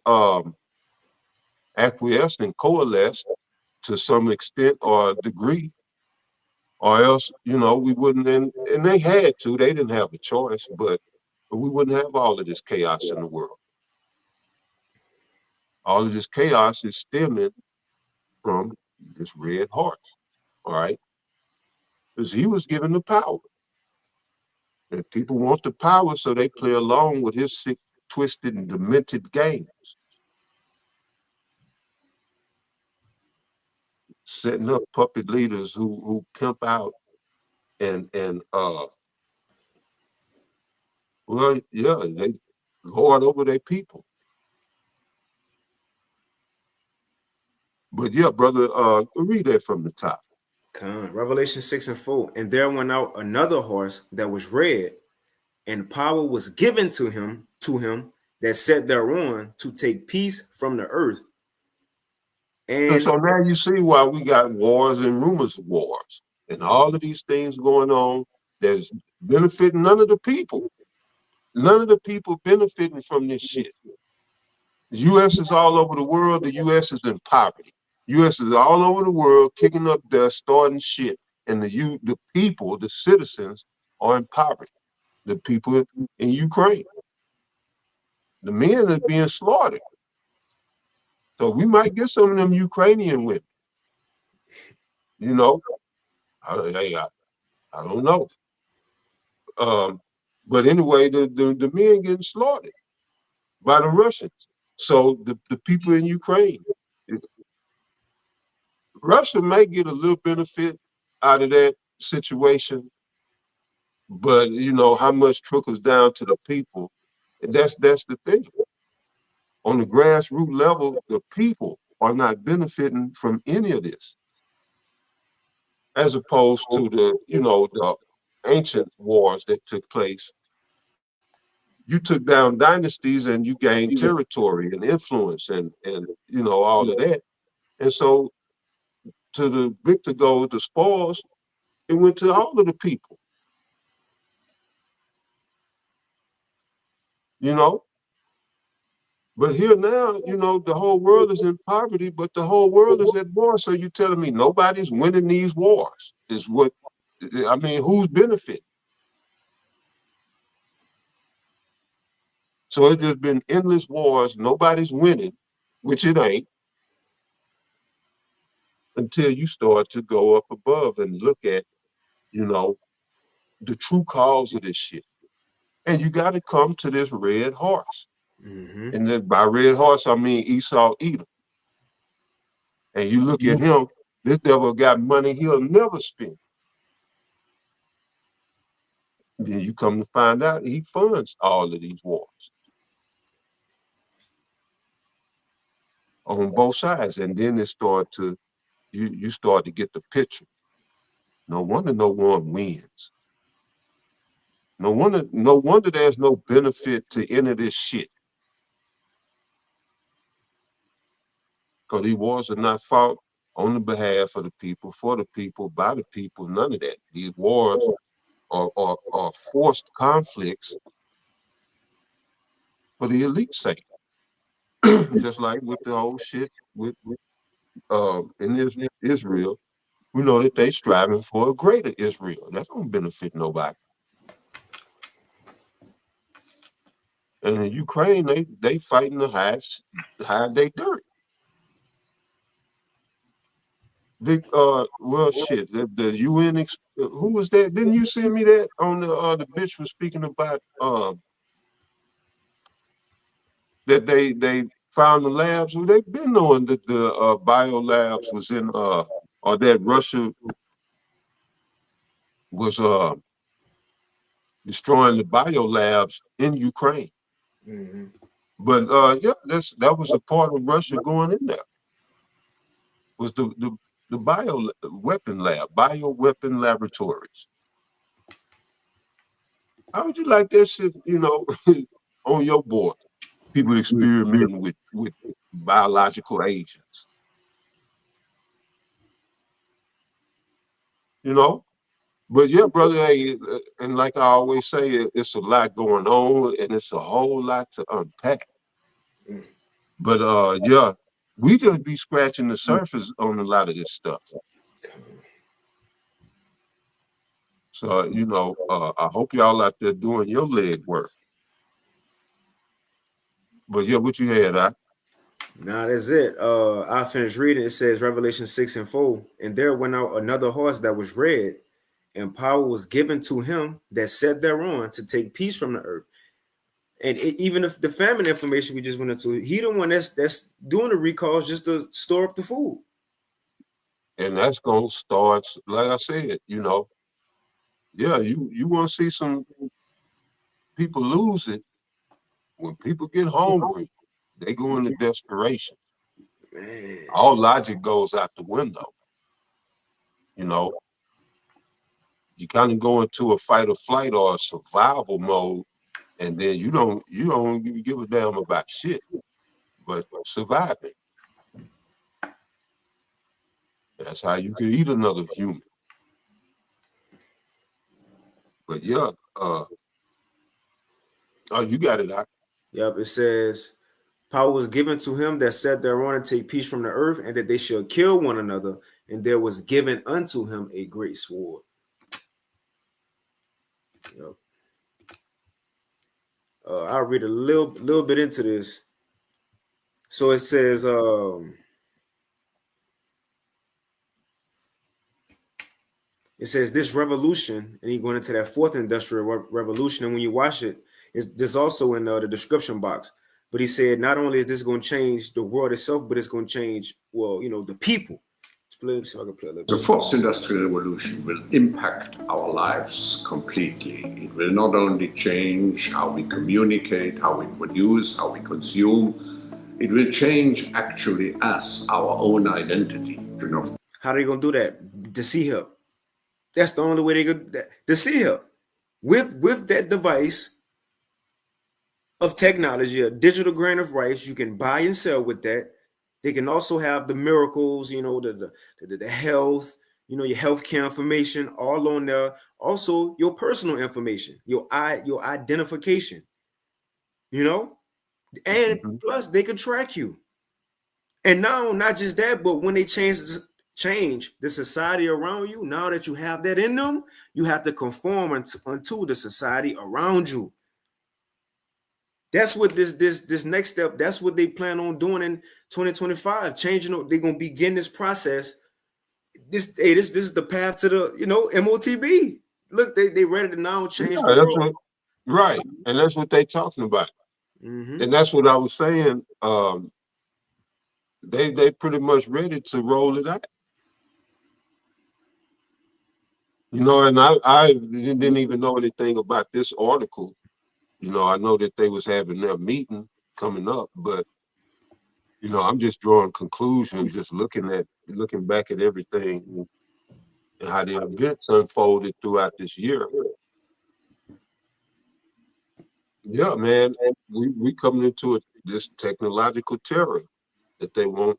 acquiesced and coalesced to some extent or degree, or else, we wouldn't, and they had to, they didn't have a choice, but we wouldn't have all of this chaos in the world. All of this chaos is stemming from this red horse, all right? Because he was given the power. And people want the power, so they play along with his sick, twisted, and demented games. Setting up puppet leaders who pimp out and well, yeah, they lord over their people. But yeah, brother, read that from the top. Revelation 6:4, and there went out another horse that was red, and power was given to him that sat thereon to take peace from the earth. And And so now you see why we got wars and rumors of wars and all of these things going on that's benefiting none of the people. None of the people benefiting from this shit. The U.S. is all over the world. The U.S. is in poverty. U.S. is all over the world, kicking up dust, starting shit. And the people, the citizens, are in poverty. The people in Ukraine. The men are being slaughtered. So we might get some of them Ukrainian women. I don't know. But anyway, the men getting slaughtered by the Russians. So the people in Ukraine, Russia may get a little benefit out of that situation, but how much trickles down to the people. That's the thing. On the grassroots level, the people are not benefiting from any of this, as opposed to the ancient wars that took place. You took down dynasties and you gained territory and influence and all of that. And so to the victor goes the spoils. It went to all of the people. But here now, the whole world is in poverty, but the whole world is at war. So you're telling me nobody's winning these wars? Is what I mean? Who's benefiting? So it's just been endless wars. Nobody's winning, which it ain't, until you start to go up above and look at, the true cause of this shit. And you got to come to this red horse. And then by red horse, I mean Esau Edom. And you look at him, this devil got money he'll never spend. Then you come to find out he funds all of these wars on both sides. And then it started to, you start to get the picture. No wonder no one wins. No wonder there's no benefit to any of this shit. Because these wars are not fought on the behalf of the people, for the people, by the people, none of that. These wars are forced conflicts for the elite's sake. Just like with the whole shit in Israel, we know that they striving for a greater Israel. That don't benefit nobody. And in Ukraine, they fighting to hide they dirt. Well, shit. The UN, who was that? Didn't you send me that on the bitch was speaking about that they found the labs? Well, they've been knowing that the bio labs was in or that Russia was destroying the bio labs in Ukraine. Mm-hmm. But yeah, that was a part of Russia going in there. Was the bio weapon laboratories. How would you like that shit, on your board? People experimenting with biological agents. But yeah, brother, hey, and like I always say, it's a lot going on and it's a whole lot to unpack. Mm. But yeah, we just be scratching the surface on a lot of this stuff. So, I hope y'all out there doing your leg work. But yeah, what you had, Nah, that's it. I finished reading. It says Revelation 6:4, and there went out another horse that was red, and power was given to him that sat thereon to take peace from the earth. And even if the famine information we just went into, he the one that's doing the recalls just to store up the food. And that's gonna start, like I said, yeah, you want to see some people lose it. When people get hungry, they go into desperation. Man. All logic goes out the window. You kind of go into a fight or flight or a survival mode, and then you don't even give a damn about shit, but surviving. That's how you can eat another human. But yeah, oh, you got it out. Yep, it says power was given to him that sat thereon and take peace from the earth, and that they shall kill one another, and there was given unto him a great sword. Yep. I'll read a little bit into this. So it says, this revolution, and he going into that fourth industrial revolution. And when you watch it, there's also in the description box. But he said not only is this going to change the world itself, but it's going to change, the people. Let's see if I can play a little bit. The fourth industrial revolution will impact our lives completely. It will not only change how we communicate, how we produce, how we consume. It will change actually us, our own identity. How are they going to do that? To see her. That's the only way they could to see her. With that device of technology, a digital grain of rice, you can buy and sell with that. They can also have the miracles, the health, your healthcare information all on there. Also, your personal information, your identification, and plus they can track you. And now, not just that, but when they change the society around you, now that you have that in them, you have to conform unto the society around you. That's what this next step, that's what they plan on doing in 2025. Changing, they're gonna begin this process. This is the path to the MOTB. Look, they ready to now change the world. Right. And that's what they talking about. Mm-hmm. And that's what I was saying. They pretty much ready to roll it out. You know, and I didn't even know anything about this article. You know, I know that they was having their meeting coming up, but you know, I'm just drawing conclusions, just looking back at everything and how the events unfolded throughout this year. Yeah, man, we coming into this technological terror that they want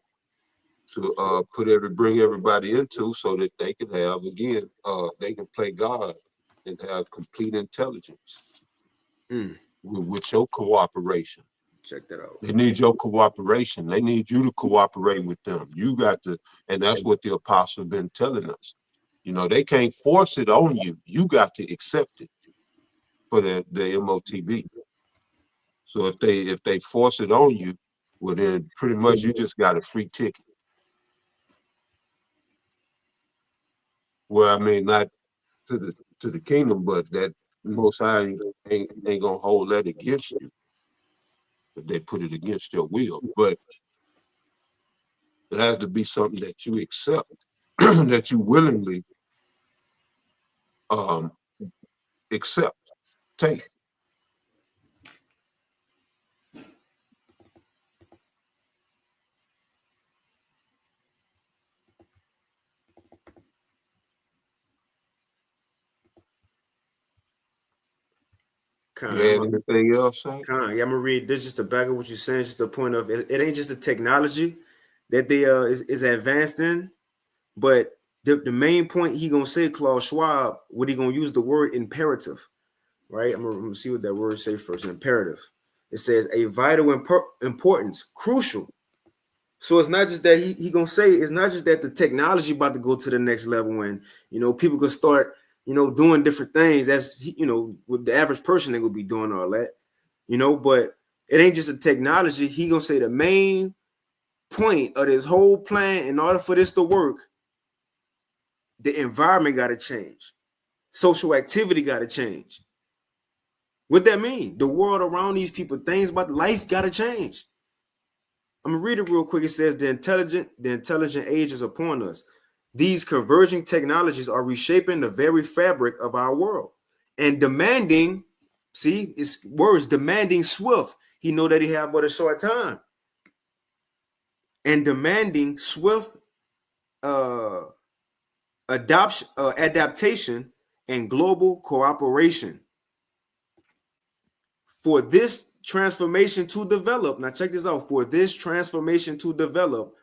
to bring everybody into so that they can have again they can play God and have complete intelligence Mm, with your cooperation. check that out. They need your cooperation. They need you to cooperate with them. You got to, and that's what the apostle been telling us. You know, they can't force it on you. You got to accept it for the MOTB. So if they force it on you, well then pretty much you just got a free ticket. Well, I mean, not to the kingdom, but that Most High ain't gonna hold that against you if they put it against your will. But it has to be something that you accept, that you willingly um, accept, take. Con, You had anything else, Saint? yeah, I'm gonna read this just to back up what you're saying. Just the point of it, it ain't just the technology that they is advanced in, but the main point he gonna say, Klaus Schwab, what he gonna use the word imperative, right? I'm gonna see what that word say first. Imperative. It says a vital importance, crucial. So it's not just that he gonna say it's not just that the technology about to go to the next level and people could start doing different things. That's with the average person they gonna be doing all that, but it ain't just a technology. He gonna say the main point of this whole plan, in order for this to work, the environment got to change, social activity got to change. What that mean? The world around these people, things about life got to change. I'm gonna read it real quick. It says the intelligent age is upon us. These converging technologies are reshaping the very fabric of our world and demanding, see, it's words, demanding swift. He know that he have but a short time. And demanding swift uh adaptation and global cooperation. For this transformation to develop, now check this out, for this transformation to develop,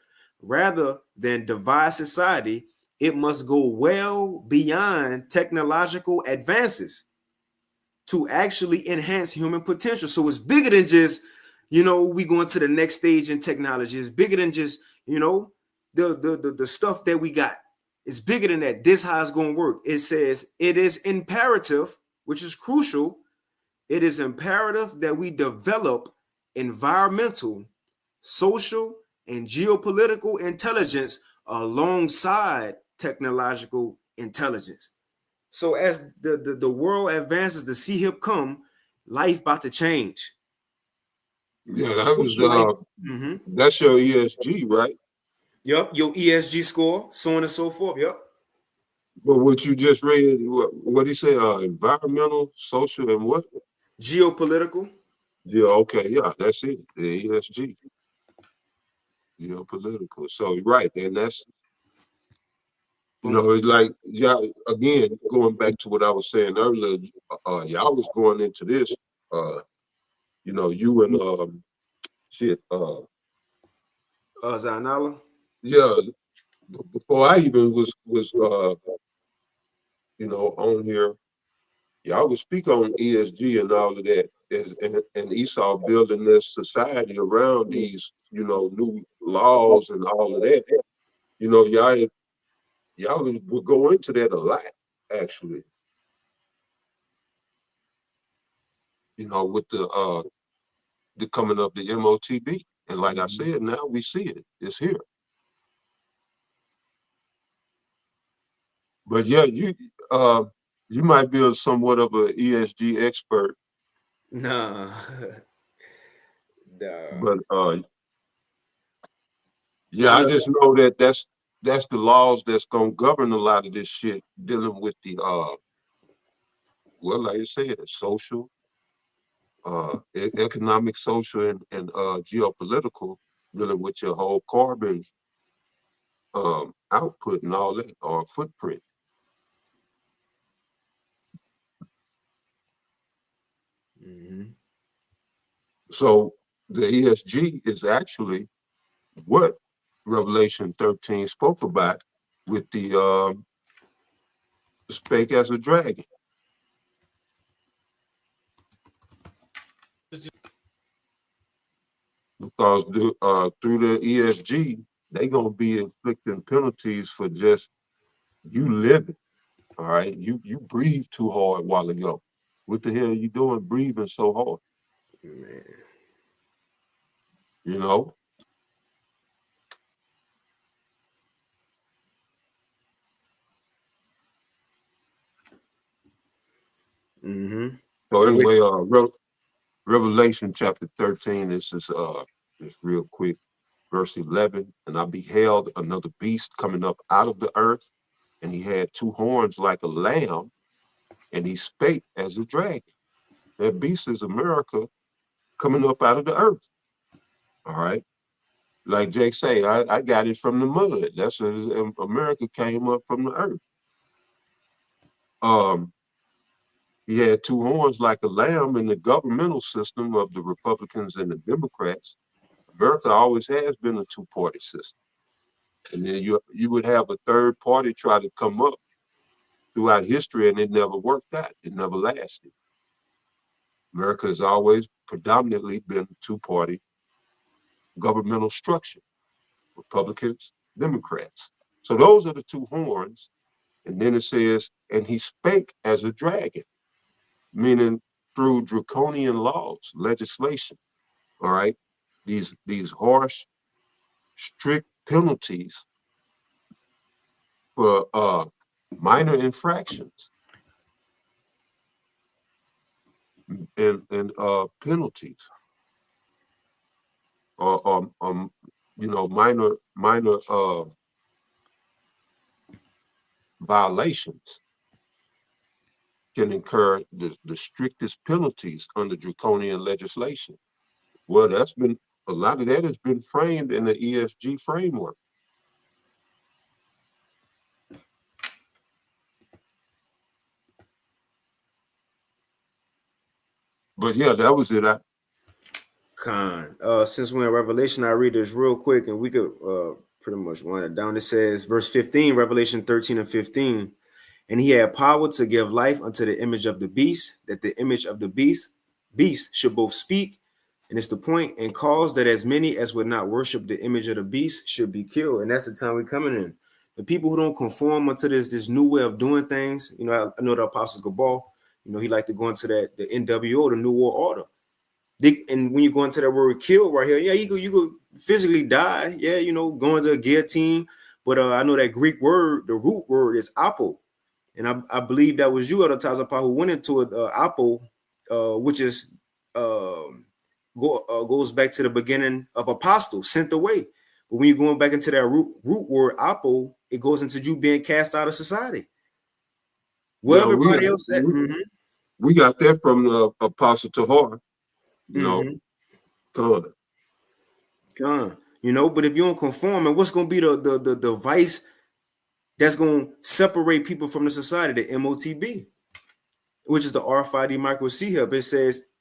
rather than divide society, it must go well beyond technological advances to actually enhance human potential. So it's bigger than just, we going to the next stage in technology. It's bigger than just, the stuff that we got. It's bigger than that. This how it's going to work. It says it is imperative, which is crucial. It is imperative that we develop environmental, social, and geopolitical intelligence alongside technological intelligence. So as the world advances, to see him come, life about to change. Yeah, that was Social life. Mm-hmm. that's your ESG, right? Yep, your ESG score, so on and so forth. Yep. But what you just read, what do you say? Environmental, social, and what? Geopolitical. Yeah, okay, yeah, that's it. The ESG, geopolitical. So right, and that's Boom. it's like again, going back to what I was saying earlier, y'all was going into this, uh, you and shit, Zanala. yeah, before I even was on here, y'all would speak on ESG and all of that, and Esau building this society around these, new laws and all of that. Y'all would go into that a lot, actually. With the coming of the MOTB, and like I said, now we see it. It's here. But yeah, you might be somewhat of an ESG expert, Nah. Nah. but Yeah, yeah, I I know. just know that that's the laws that's gonna govern a lot of this shit dealing with the well, like I said, social, economic, social, and geopolitical, dealing with your whole carbon output and all that, or footprint. Mm-hmm. So the ESG is actually what Revelation 13 spoke about with the spake as a dragon. Because through the ESG, they're gonna be inflicting penalties for just you living. All right, you breathe too hard while ago. What the hell are you doing breathing so hard? Man. You know. Mm-hmm. So And anyway, which Revelation chapter 13. This is just real quick, verse 11. And I beheld another beast coming up out of the earth, and he had two horns like a lamb, and he spake as a dragon. That beast is America coming up out of the earth. All right. Like Jake say, I got it from the mud. That's America came up from the earth. Um, he had two horns like a lamb. In the governmental system of the Republicans and the Democrats, America always has been a two-party system. And then you would have a third party try to come up throughout history, and it never worked out. It never lasted. America has always predominantly been a two-party governmental structure. Republicans, Democrats. So those are the two horns. And then it says, and he spake as a dragon, meaning through draconian laws, legislation. All right. These harsh, strict penalties for minor infractions and penalties or minor violations can incur the strictest penalties under draconian legislation. Well, that's been a lot of that has been framed in the ESG framework. But yeah, that was it. Since we're in Revelation, I read this real quick and we could pretty much wind it down. It says, verse 15, Revelation 13 and 15. And he had power to give life unto the image of the beast, that the image of the beast should both speak, and it's the point, and cause that as many as would not worship the image of the beast should be killed. And that's the time we're coming in. The people who don't conform unto this new way of doing things, I know the Apostle Gabal, he liked to go into that, the NWO, the New World Order. And when you go into that word kill right here, yeah, you go physically die, yeah, going to a guillotine. But I know that Greek word, the root word is apo. And I believe that was you at the Tazapa who went into it, apo, which is goes back to the beginning of apostle, sent away. But when you're going back into that root word apo, it goes into you being cast out of society. Where everybody else at? We got that from the Apostle Tahar. But if you don't conform, and what's going to be the vice that's going to separate people from the society, the MOTB, which is the R5D micro C hub. It says,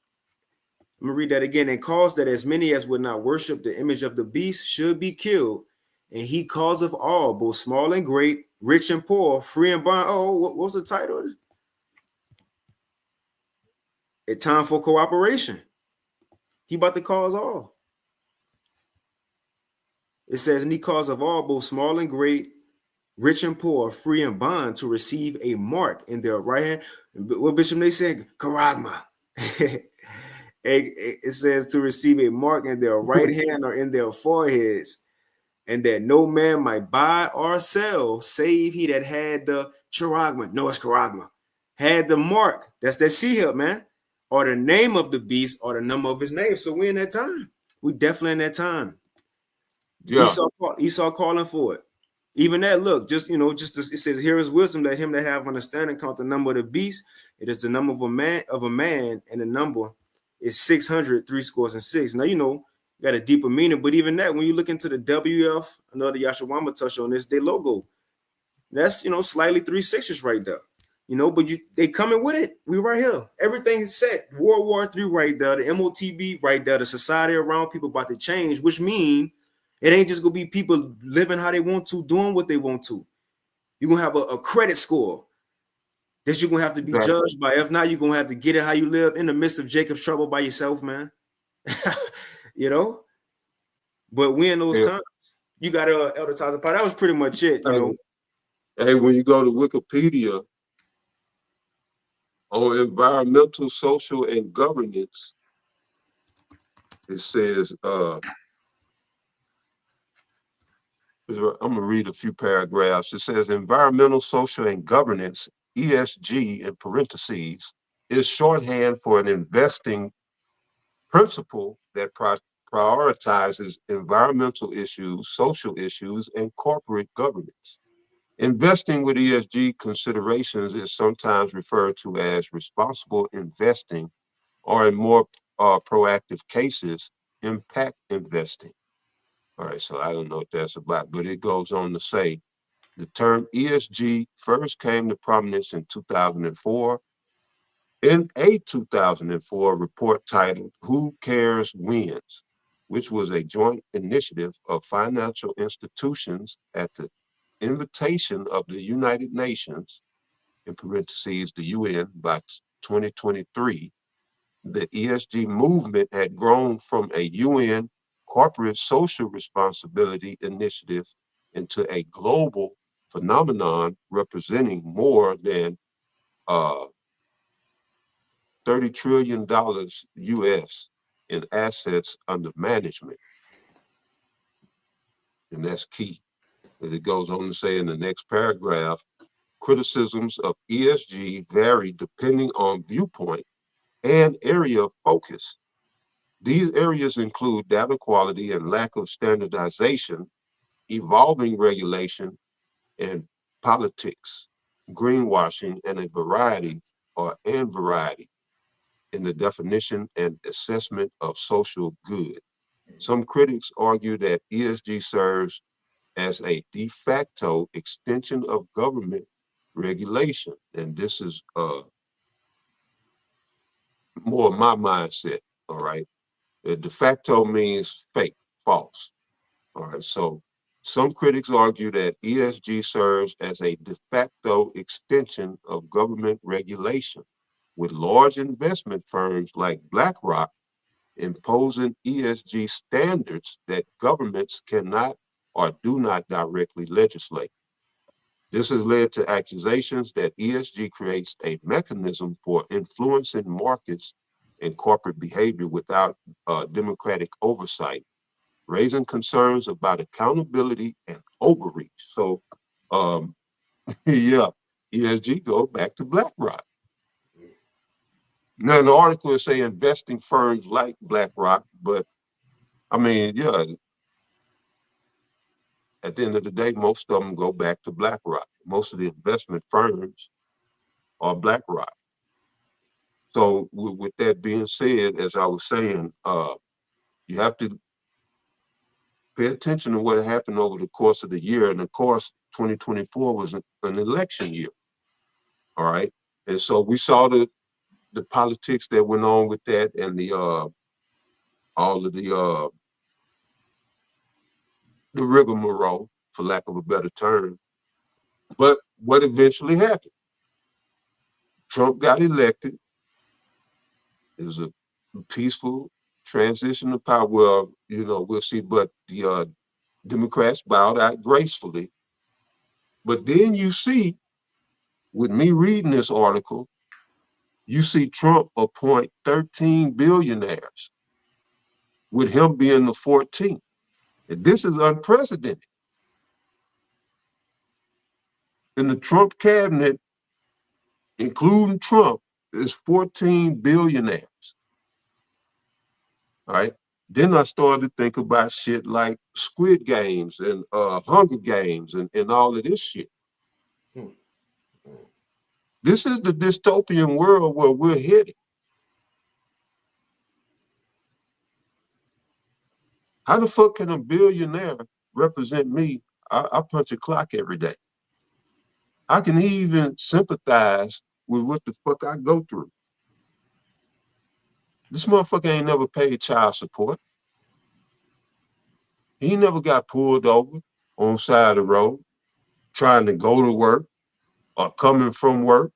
let me read that again, and cause that as many as would not worship the image of the beast should be killed. And he causeth all, both small and great, rich and poor, free and bond. Oh, what's the title? A time for cooperation. He about to cause all. It says, and he caused of all, both small and great, rich and poor, free and bond, to receive a mark in their right hand. What Bishop they said, Karagma. It says to receive a mark in their right hand or in their foreheads, and that no man might buy or sell, save he that had the charagma. No, it's Karagma. Had the mark. That's that C-hub, man. Or the name of the beast or the number of his name. So we're in that time. We definitely in that time. Yeah. Esau calling for it. Even that, look, just it says, here is wisdom, that him that have understanding count the number of the beast. It is the number of a man, and the number is 600, 66. Now, got a deeper meaning, but even that, when you look into the WF, another Yashawama touched on this, their logo, that's slightly 3 6s right there. But they coming with it. We right here. Everything is set. World War III right there. The MOTB right there. The society around people about to change, which mean it ain't just gonna be people living how they want to, doing what they want to. You're gonna have a credit score that you're gonna have to be judged by. If not, you're gonna have to get it how you live in the midst of Jacob's trouble by yourself, man. But we in those times. You got Elder Tyler Pye. That was pretty much it, Hey, when you go to Wikipedia on environmental, social, and governance, it says, I'm going to read a few paragraphs. It says, environmental, social, and governance, ESG in parentheses, is shorthand for an investing principle that prioritizes environmental issues, social issues, and corporate governance. Investing with ESG considerations is sometimes referred to as responsible investing, or in more proactive cases, impact investing. All right, so I don't know what that's about, but it goes on to say, the term ESG first came to prominence in 2004 in a 2004 report titled Who Cares Wins, which was a joint initiative of financial institutions at the invitation of the United Nations, in parentheses, the UN. By 2023, the ESG movement had grown from a UN corporate social responsibility initiative into a global phenomenon representing more than $30 trillion US in assets under management. And that's key. And it goes on to say in the next paragraph, criticisms of ESG vary depending on viewpoint and area of focus. These areas include data quality and lack of standardization, evolving regulation, and politics, greenwashing, and variety in the definition and assessment of social good. Some critics argue that ESG serves as a de facto extension of government regulation. And this is more of my mindset, all right? De facto means fake, false, all right? So some critics argue that ESG serves as a de facto extension of government regulation, with large investment firms like BlackRock imposing ESG standards that governments cannot or do not directly legislate. This has led to accusations that ESG creates a mechanism for influencing markets and corporate behavior without democratic oversight, raising concerns about accountability and overreach. So, yeah, ESG goes back to BlackRock. Now, the article is saying investing firms like BlackRock, but I mean, yeah, at the end of the day, most of them go back to BlackRock. Most of the investment firms are BlackRock. So with that being said, as I was saying, you have to pay attention to what happened over the course of the year. And of course, 2024 was an election year. All right. And so we saw the politics that went on with that, and the all of the rigmarole, for lack of a better term. But what eventually happened? Trump got elected. It was a peaceful transition of power. Well, we'll see. But the Democrats bowed out gracefully. But then you see, with me reading this article, you see Trump appoint 13 billionaires, with him being the 14th. And this is unprecedented. In the Trump cabinet, including Trump, is 14 billionaires. All right. Then I started to think about shit like Squid Games and Hunger Games and all of this shit. Hmm. This is the dystopian world where we're headed. How the fuck can a billionaire represent me? I punch a clock every day. I can even sympathize with what the fuck I go through. This motherfucker ain't never paid child support. He never got pulled over on side of the road trying to go to work or coming from work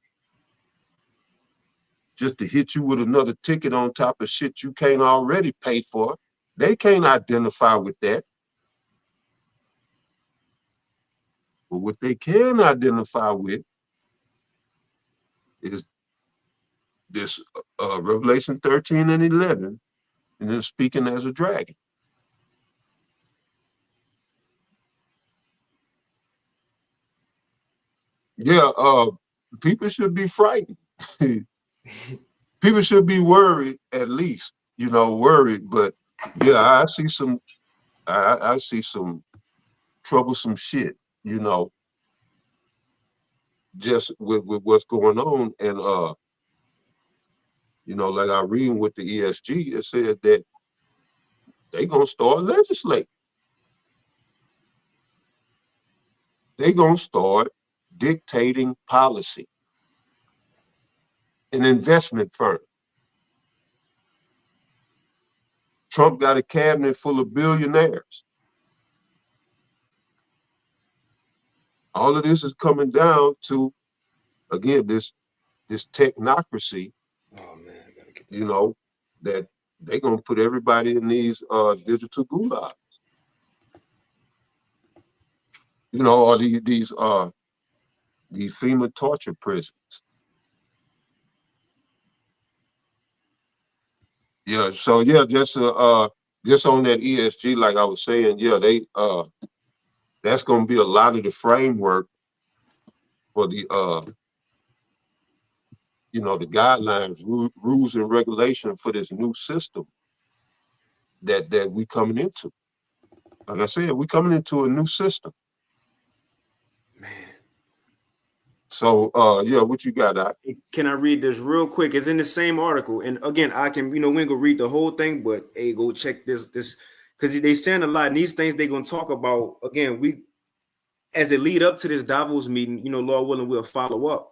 just to hit you with another ticket on top of shit you can't already pay for. They can't identify with that. But what they can identify with is this Revelation 13 and 11, and then speaking as a dragon. Yeah, people should be frightened. People should be worried, at least, worried. But yeah, I see some troublesome shit, just with what's going on. And like I read with the ESG, it said that they gonna start legislating. They gonna start dictating policy. An investment firm. Trump got a cabinet full of billionaires. All of this is coming down to, again, this technocracy. Oh man, I gotta get that. That they're gonna put everybody in these digital gulags. Or these FEMA torture prisons. Yeah, so yeah, just on that ESG, like I was saying, yeah, that's gonna be a lot of the framework for the the guidelines, rules and regulations for this new system that we coming into. Like I said, we coming into a new system. Man. So yeah, what you got, Doc? Can I read this real quick? It's in the same article. And again, I can, we ain't gonna read the whole thing, but hey, go check this because they saying a lot. And these things they're gonna talk about. Again, we as it lead up to this Davos meeting, Lord willing, we'll follow up.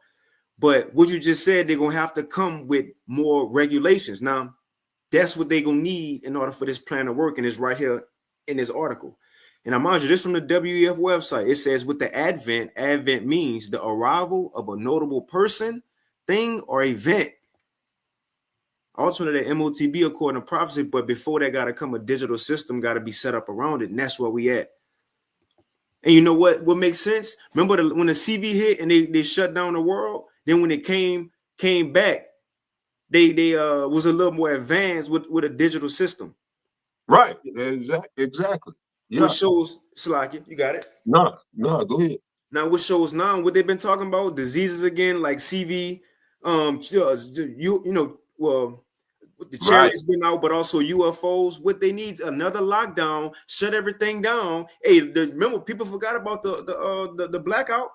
But what you just said, they're gonna have to come with more regulations. Now, that's what they're gonna need in order for this plan to work. And it's right here in this article. And I mind you, this from the WEF website. It says, with the advent means the arrival of a notable person, thing, or event. Ultimately, the MOTB according to prophecy, but before that got to come, a digital system got to be set up around it. And that's where we at. And you know what makes sense? Remember when the CV hit and they shut down the world? Then when it came back, they was a little more advanced with a digital system. Right. Exactly. Yeah. Which shows, Slaki, you got it? No, go ahead. Now, what shows now what they've been talking about? Diseases again, like CV, the chariots been out, but also UFOs. What they need another lockdown, shut everything down. Hey, remember people forgot about the blackout.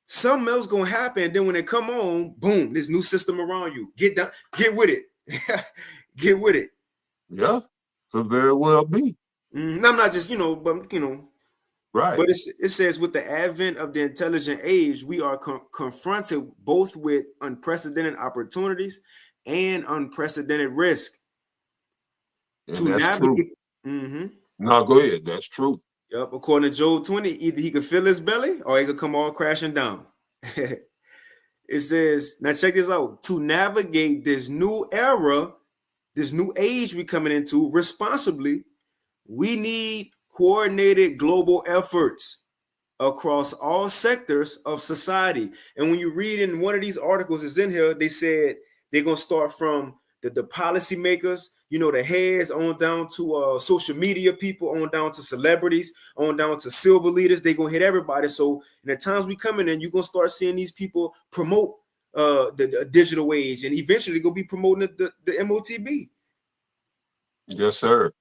Something else gonna happen. Then when they come on, boom, this new system around you. Get with it. Get with it. Yeah, could very well be. I'm not just, but right. But it says with the advent of the intelligent age, we are confronted both with unprecedented opportunities and unprecedented risk. And to navigate. No, go ahead. That's true. Yep. According to Job 20, either he could fill his belly or he could come all crashing down. It says, now check this out. To navigate this new era, this new age we're coming into responsibly, we need coordinated global efforts across all sectors of society. And when you read in one of these articles is in here, they said they're going to start from the policymakers, the heads, on down to social media people, on down to celebrities, on down to silver leaders. They're going to hit everybody. So in the times we coming in, you're going to start seeing these people promote the digital age, and eventually they're going to be promoting the MOTB. Yes, sir.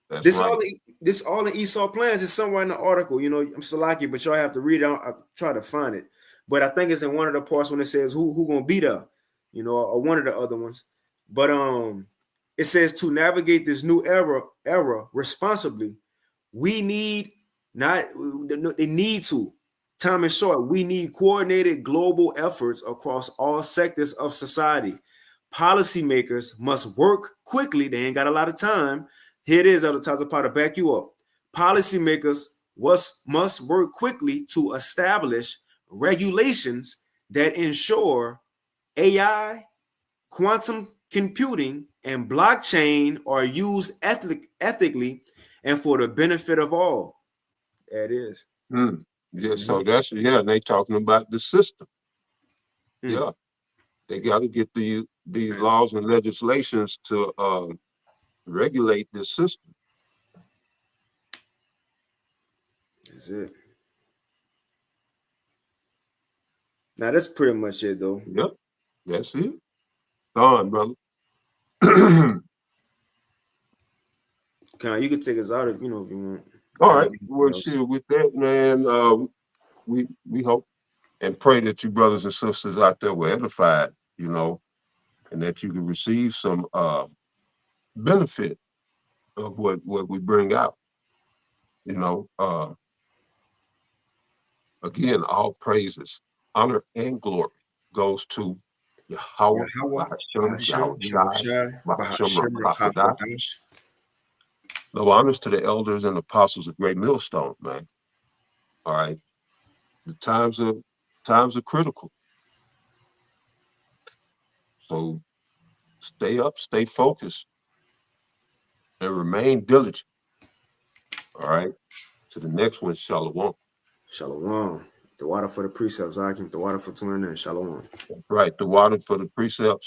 That's This right. all in Esau plans is somewhere in the article. You know, I'm so lucky, but y'all have to read it. I'll try to find it. But I think it's in one of the parts when it says who gonna be there, you know, or one of the other ones. But it says to navigate this new era responsibly, we need not they need to. Time is short. We need coordinated global efforts across all sectors of society. Policymakers must work quickly. They ain't got a lot of time. Here it is, Elder Tazapah, to back you up. Policymakers must work quickly to establish regulations that ensure AI, quantum computing, and blockchain are used ethically and for the benefit of all. That is. Yeah, so that's and they talking about the system. Yeah. They got to get these laws and legislations to regulate this system. That's it. Now that's pretty much it, though. Yep, that's it. Gone, brother. You can take us out if you know if you want. All right. Well, shit, with that, man, we hope and pray that you brothers and sisters out there were edified, you know, and that you can receive some benefit of what we bring out. You know, again, all praises, honor, and glory goes to Yahweh, Bahashem, Yahushai, Bahashem, Rakadash. No honors to the elders and apostles of Great Millstone, man. All right. The times are critical. So stay up, stay focused, and remain diligent. All right. To the next one, Shalom. Shalom. The water for the precepts. I keep the water for tuning in. Shalom. Right. The water for the precepts.